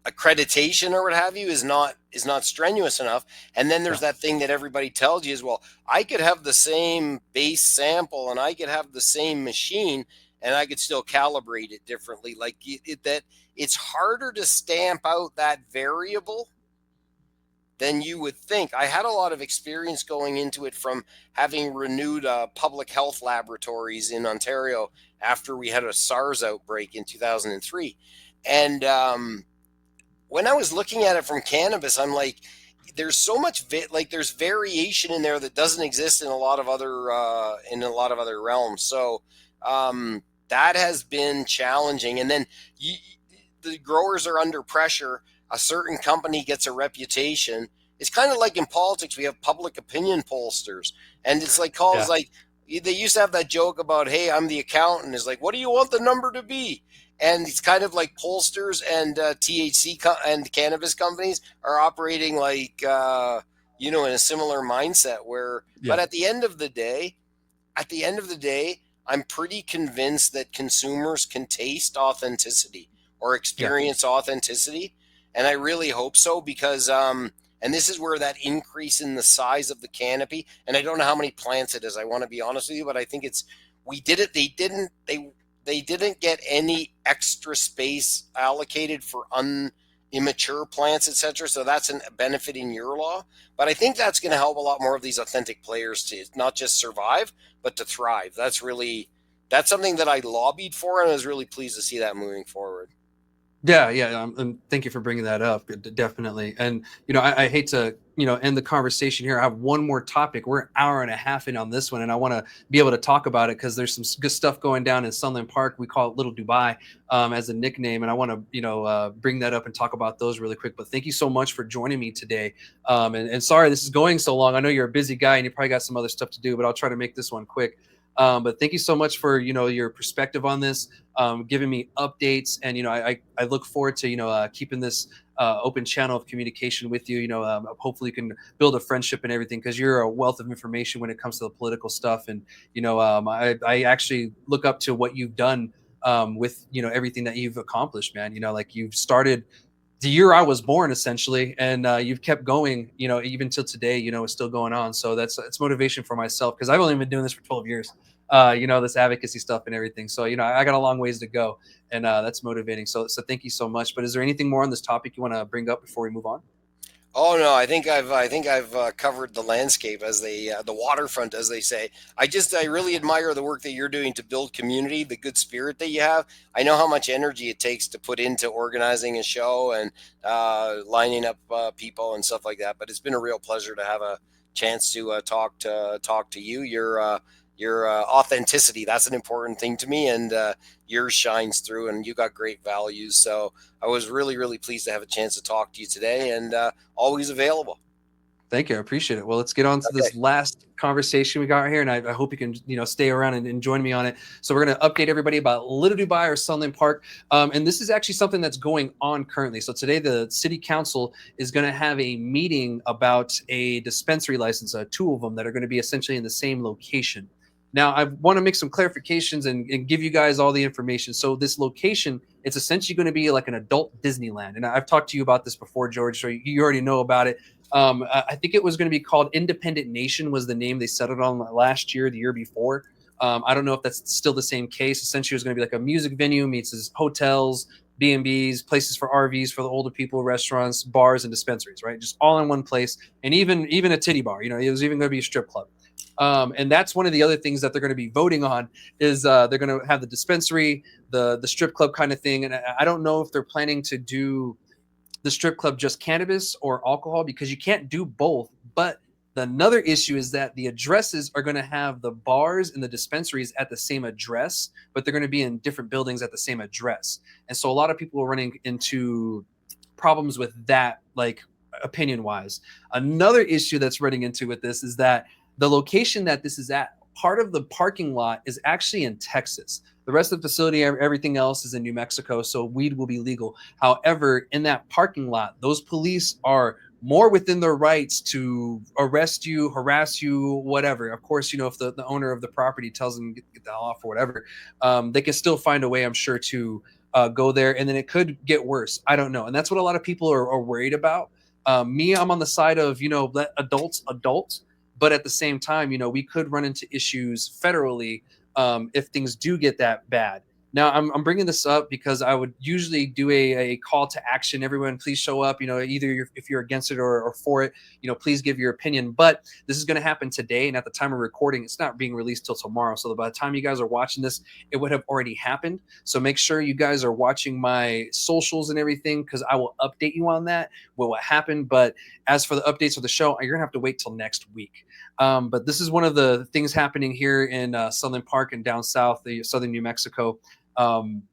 accreditation or what have you is not strenuous enough. And then there's that thing that everybody tells you is, well, I could have the same base sample and I could have the same machine and I could still calibrate it differently. Like that it's harder to stamp out that variable than you would think. I had a lot of experience going into it from having renewed public health laboratories in Ontario after we had a SARS outbreak in 2003. And when I was looking at it from cannabis, I'm like, there's so much there's variation in there that doesn't exist in a lot of other realms. So that has been challenging. And then the growers are under pressure. A certain company gets a reputation. It's kind of like in politics, we have public opinion pollsters, and it's like calls like they used to have that joke about, hey, I'm the accountant. It's like, what do you want the number to be? And it's kind of like pollsters and THC and cannabis companies are operating like, in a similar mindset where, but at the end of the day, I'm pretty convinced that consumers can taste authenticity or experience authenticity. And I really hope so because, and this is where that increase in the size of the canopy, and I don't know how many plants it is, I want to be honest with you, but I think they didn't get any extra space allocated for immature plants, etc. So that's a benefit in your law. But I think that's going to help a lot more of these authentic players to not just survive, but to thrive. That's something that I lobbied for, and I was really pleased to see that moving forward. Yeah, and thank you for bringing that up. Definitely. And, I hate to, end the conversation here. I have one more topic. We're an hour and a half in on this one, and I want to be able to talk about it because there's some good stuff going down in Sunland Park. We call it Little Dubai as a nickname, and I want to, bring that up and talk about those really quick. But thank you so much for joining me today. And sorry this is going so long. I know you're a busy guy and you probably got some other stuff to do, but I'll try to make this one quick. But thank you so much for, your perspective on this, giving me updates. And, I look forward to, keeping this open channel of communication with you. Hopefully you can build a friendship and everything because you're a wealth of information when it comes to the political stuff. And, I actually look up to what you've done with, everything that you've accomplished, man. Like you've started the year I was born, essentially, and you've kept going, even till today, it's still going on. So it's motivation for myself because I've only been doing this for 12 years, this advocacy stuff and everything. So, I got a long ways to go, and that's motivating. So thank you so much. But is there anything more on this topic you want to bring up before we move on? Oh no, I think I've covered the landscape, as the waterfront, as they say. I really admire the work that you're doing to build community, the good spirit that you have. I know how much energy it takes to put into organizing a show and lining up people and stuff like that. But it's been a real pleasure to have a chance to talk to you. Your authenticity, that's an important thing to me, and yours shines through, and you got great values. So I was really pleased to have a chance to talk to you today, and always available. Thank you. I appreciate it. Well, let's get on to Okay. this last conversation we got here, and I hope you can, stay around and join me on it. So we're going to update everybody about Little Dubai or Sunland Park, and this is actually something that's going on currently. So today, the city council is going to have a meeting about a dispensary license, two of them that are going to be essentially in the same location. Now, I want to make some clarifications and give you guys all the information. So this location, it's essentially going to be like an adult Disneyland, and I've talked to you about this before, George. So you already know about it. I think it was going to be called Independent Nation was the name they settled on last year, the year before. I don't know if that's still the same case. Essentially, it was going to be like a music venue meets his hotels, B&Bs, places for RVs for the older people, restaurants, bars, and dispensaries, right? Just all in one place, and even a titty bar. It was even going to be a strip club. And that's one of the other things that they're going to be voting on is they're going to have the dispensary, the strip club kind of thing. And I don't know if they're planning to do the strip club just cannabis or alcohol, because you can't do both. But another issue is that the addresses are going to have the bars and the dispensaries at the same address, but they're going to be in different buildings at the same address. And so a lot of people are running into problems with that, like opinion wise. Another issue that's running into with this is that the location that this is at, part of the parking lot is actually in Texas. The rest of the facility, everything else is in New Mexico, so weed will be legal. However, in that parking lot, those police are more within their rights to arrest you, harass you, whatever. Of course, if the owner of the property tells them get the hell off or whatever, they can still find a way, I'm sure, to go there. And then it could get worse. I don't know. And that's what a lot of people are worried about. Me, I'm on the side of, let adults adult. But at the same time, we could run into issues federally if things do get that bad. Now, I'm bringing this up because I would usually do a call to action. Everyone, please show up. Either if you're against it or for it, please give your opinion. But this is going to happen today. And at the time of recording, it's not being released till tomorrow. So by the time you guys are watching this, it would have already happened. So make sure you guys are watching my socials and everything, because I will update you on that, what happened. But as for the updates of the show, you're going to have to wait till next week. But this is one of the things happening here in Sunland Park and down south, the southern New Mexico.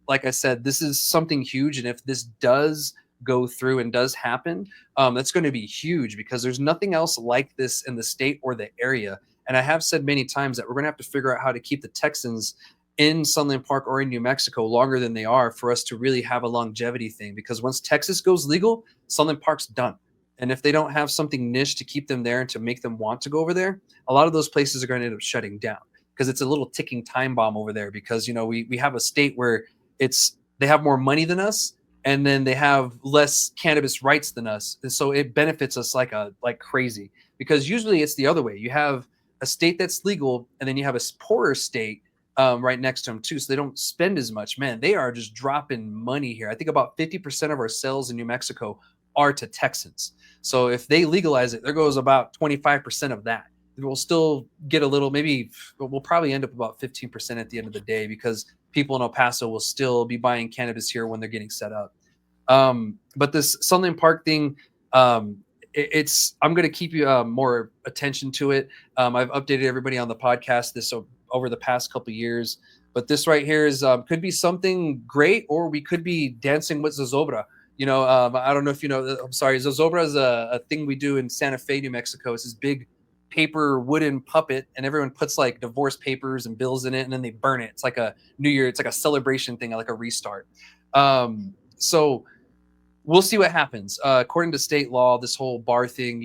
Like I said, this is something huge. And if this does go through and does happen, that's going to be huge, because there's nothing else like this in the state or the area. And I have said many times that we're going to have to figure out how to keep the Texans in Sunland Park or in New Mexico longer than they are, for us to really have a longevity thing. Because once Texas goes legal, Sunland Park's done. And if they don't have something niche to keep them there and to make them want to go over there, a lot of those places are going to end up shutting down, because it's a little ticking time bomb over there. Because we have a state where they have more money than us, and then they have less cannabis rights than us, and so it benefits us like crazy. Because usually it's the other way. You have a state that's legal, and then you have a poorer state right next to them too, so they don't spend as much. Man, they are just dropping money here. I think about 50% of our sales in New Mexico are to Texans. So if they legalize it, there goes about 25% of that. We'll still get a little, maybe we'll probably end up about 15% at the end of the day, because people in El Paso will still be buying cannabis here when they're getting set up. But this Sunland Park thing, I'm going to keep you more attention to it. I've updated everybody on the podcast this over the past couple of years, but this right here is could be something great, or we could be dancing with Zozobra. I don't know if you know. I'm sorry, Zozobra is a thing we do in Santa Fe, New Mexico. It's this big paper wooden puppet, and everyone puts like divorce papers and bills in it, and then they burn it. It's like a New Year. It's like a celebration thing, like a restart. So we'll see what happens. According to state law, this whole bar thing,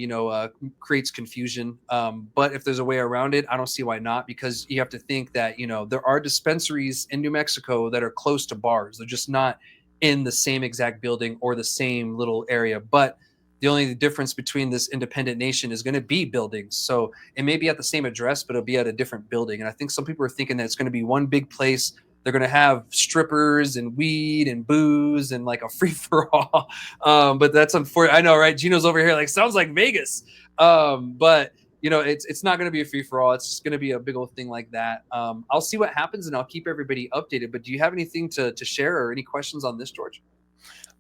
creates confusion. But if there's a way around it, I don't see why not, because you have to think that, there are dispensaries in New Mexico that are close to bars. They're just not in the same exact building or the same little area. But the only difference between this independent nation is going to be buildings. So it may be at the same address, but it'll be at a different building. And I think some people are thinking that it's going to be one big place. They're going to have strippers and weed and booze and like a free for all. But that's unfortunate. I know, right? Gino's over here like, sounds like Vegas. But you know, it's not going to be a free for all. It's just going to be a big old thing like that. I'll see what happens and I'll keep everybody updated. But do you have anything to share or any questions on this, George?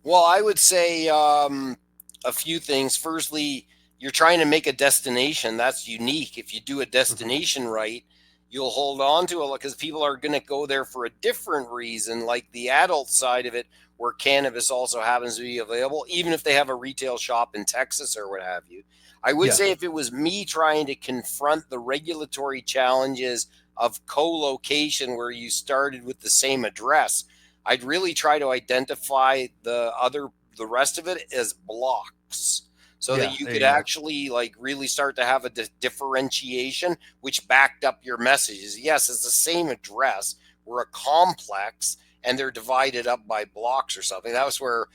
Well, I would say a few things. Firstly, you're trying to make a destination that's unique. If you do a destination right, you'll hold on to it because people are going to go there for a different reason, like the adult side of it, where cannabis also happens to be available, even if they have a retail shop in Texas or what have you. I would say if it was me trying to confront the regulatory challenges of co-location where you started with the same address, I'd really try to identify the rest of it as blocks so that you could actually like really start to have a differentiation which backed up your messages. Yes, it's the same address. We're a complex and they're divided up by blocks or something. That's where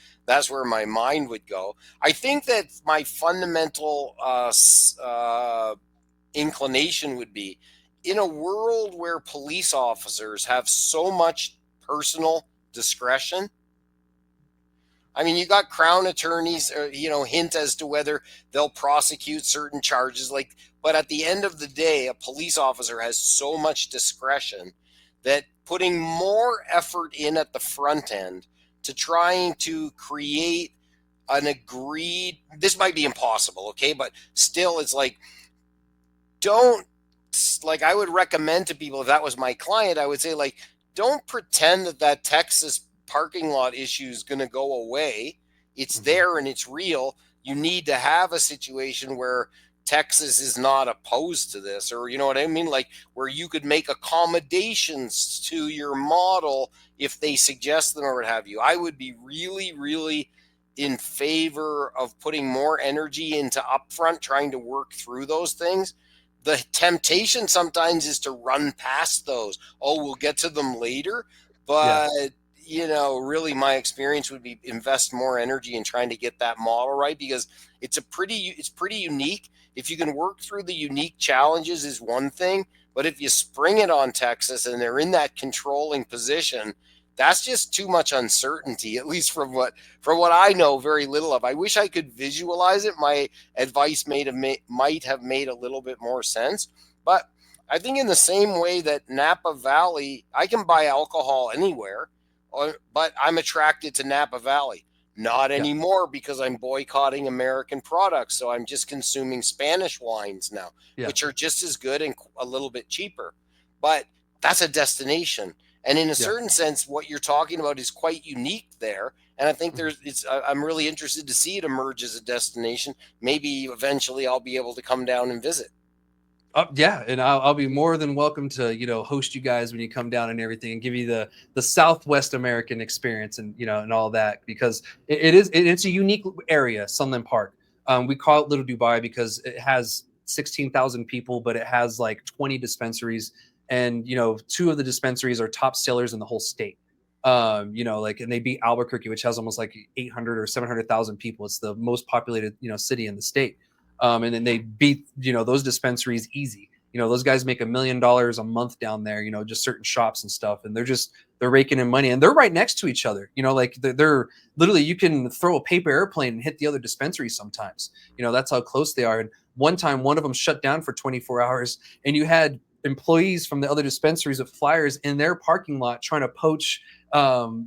my mind would go. I think that my fundamental inclination would be in a world where police officers have so much personal discretion. I mean, you got Crown attorneys, hint as to whether they'll prosecute certain charges. But at the end of the day, a police officer has so much discretion that putting more effort in at the front end to trying to create an agreed, this might be impossible, okay? But still, it's like, I would recommend to people, if that was my client, I would say, like, don't pretend that Texas parking lot issue is going to go away. It's there and it's real. You need to have a situation where Texas is not opposed to this, or you know what I mean? Like where you could make accommodations to your model if they suggest them or what have you. I would be really, really in favor of putting more energy into upfront, trying to work through those things. The temptation sometimes is to run past those. Oh, we'll get to them later. But really my experience would be invest more energy in trying to get that model right, because it's pretty unique. If you can work through the unique challenges is one thing, but if you spring it on Texas and they're in that controlling position, that's just too much uncertainty, at least from what I know very little of. I wish I could visualize it. My advice might have made a little bit more sense. But I think in the same way that Napa Valley, I can buy alcohol anywhere, but I'm attracted to Napa Valley. Not anymore because I'm boycotting American products. So I'm just consuming Spanish wines now, which are just as good and a little bit cheaper. But that's a destination. And in a certain sense, what you're talking about is quite unique there. And I think I'm really interested to see it emerge as a destination. Maybe eventually I'll be able to come down and visit. And I'll be more than welcome to host you guys when you come down and everything, and give you the Southwest American experience and and all that, because it's a unique area, Sunland Park. We call it Little Dubai because it has 16,000 people, but it has like 20 dispensaries, and 2 of the dispensaries are top sellers in the whole state. And they beat Albuquerque, which has almost like 800 or 700,000 people. It's the most populated city in the state. And then they beat, those dispensaries easy. Those guys make $1 million a month down there, just certain shops and stuff. And they're raking in money, and they're right next to each other. They're literally, you can throw a paper airplane and hit the other dispensary sometimes. That's how close they are. And one time, one of them shut down for 24 hours, and you had employees from the other dispensaries with flyers in their parking lot trying to poach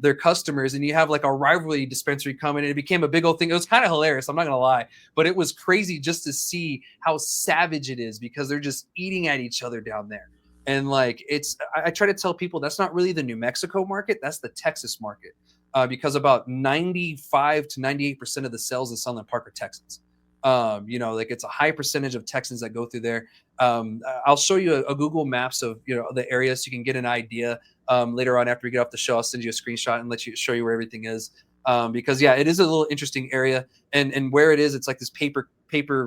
their customers, and you have like a rivalry dispensary coming, and it became a big old thing. It was kind of hilarious, I'm not gonna lie, but it was crazy just to see how savage it is, because they're just eating at each other down there. And like, I try to tell people that's not really the New Mexico market, that's the Texas market, because about 95 to 98% of the sales in Sunland Park are Texans. It's a high percentage of Texans that go through there. I'll show you a Google Maps of the area so you can get an idea. Later on after we get off the show, I'll send you a screenshot and show you where everything is. Because it is a little interesting area, and where it is, it's like this paper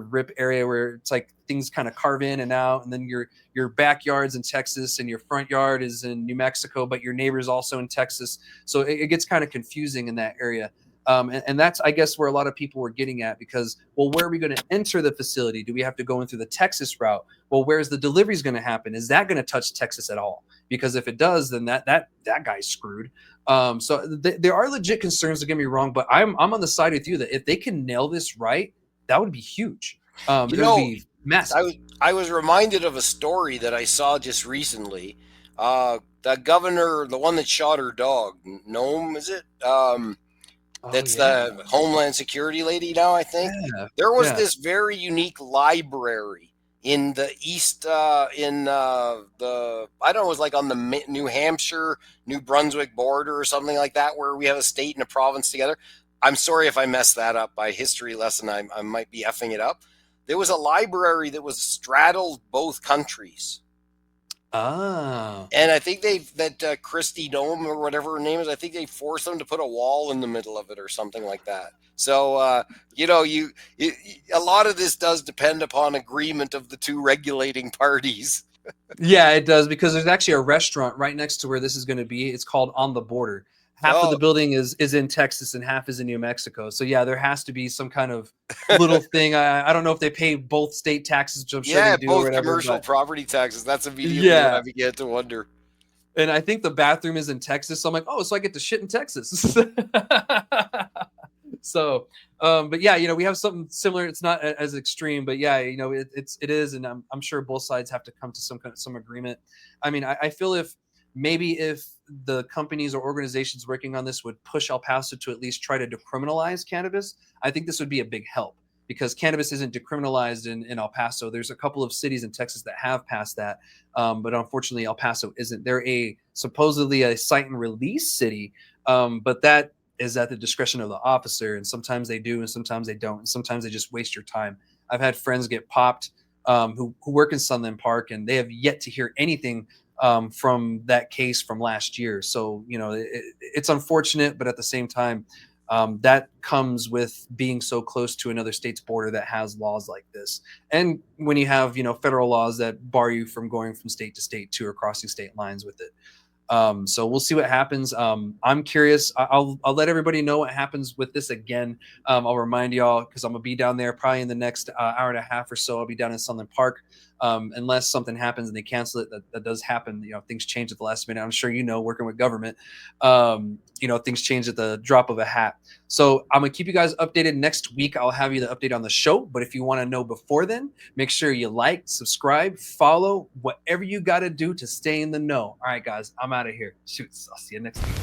rip area where it's like things kind of carve in and out, and then your backyard's in Texas and your front yard is in New Mexico, but your neighbor's also in Texas. So it gets kind of confusing in that area. And that's, I guess, where a lot of people were getting at, because, well, where are we going to enter the facility? Do we have to go in through the Texas route? Well, where's the deliveries going to happen? Is that going to touch Texas at all? Because if it does, then that guy's screwed. So there are legit concerns, don't get me wrong, but I'm on the side with you that if they can nail this right, that would be huge. It would be massive. I was reminded of a story that I saw just recently. The governor, the one that shot her dog, Nome, is it? That's the Homeland Security lady now, I think. Yeah. There was this very unique library in the east, I don't know, it was like on the New Hampshire, New Brunswick border or something like that, where we have a state and a province together. I'm sorry if I messed that up by history lesson. I might be effing it up. There was a library that was straddled both countries. Ah. And I think Christy Nome or whatever her name is, I think they forced them to put a wall in the middle of it or something like that. So, a lot of this does depend upon agreement of the two regulating parties. Yeah, it does, because there's actually a restaurant right next to where this is going to be. It's called On the Border. Half of the building is in Texas and half is in New Mexico. So yeah, there has to be some kind of little thing. I don't know if they pay both state taxes, which I'm sure they do. Both or whatever, commercial property taxes. That's immediately what I began to wonder. And I think the bathroom is in Texas. So I'm like, oh, so I get to shit in Texas. So, but yeah, we have something similar. It's not as extreme, but yeah, it is. And I'm sure both sides have to come to some agreement. I mean, I feel if the companies or organizations working on this would push El Paso to at least try to decriminalize cannabis, I think this would be a big help, because cannabis isn't decriminalized in El Paso. There's a couple of cities in Texas that have passed that, but unfortunately El Paso isn't. They're supposedly a cite and release city, but that is at the discretion of the officer, and sometimes they do and sometimes they don't, and sometimes they just waste your time. I've had friends get popped who work in Sunland Park, and they have yet to hear anything from that case from last year. So, it's unfortunate, but at the same time, that comes with being so close to another state's border that has laws like this. And when you have, federal laws that bar you from going from state to state too, or crossing state lines with it. So we'll see what happens. I'm curious. I'll let everybody know what happens with this again. I'll remind y'all, because I'm gonna be down there probably in the next hour and a half or so. I'll be down in Sunland Park, unless something happens and they cancel it. That does happen. Things change at the last minute. I'm sure working with government, things change at the drop of a hat. So I'm gonna keep you guys updated. Next week I'll have you the update on the show. But if you want to know before then, make sure you like, subscribe, follow, whatever you got to do to stay in the know. All right, guys, I'm out of here. Shoots. I'll see you next week.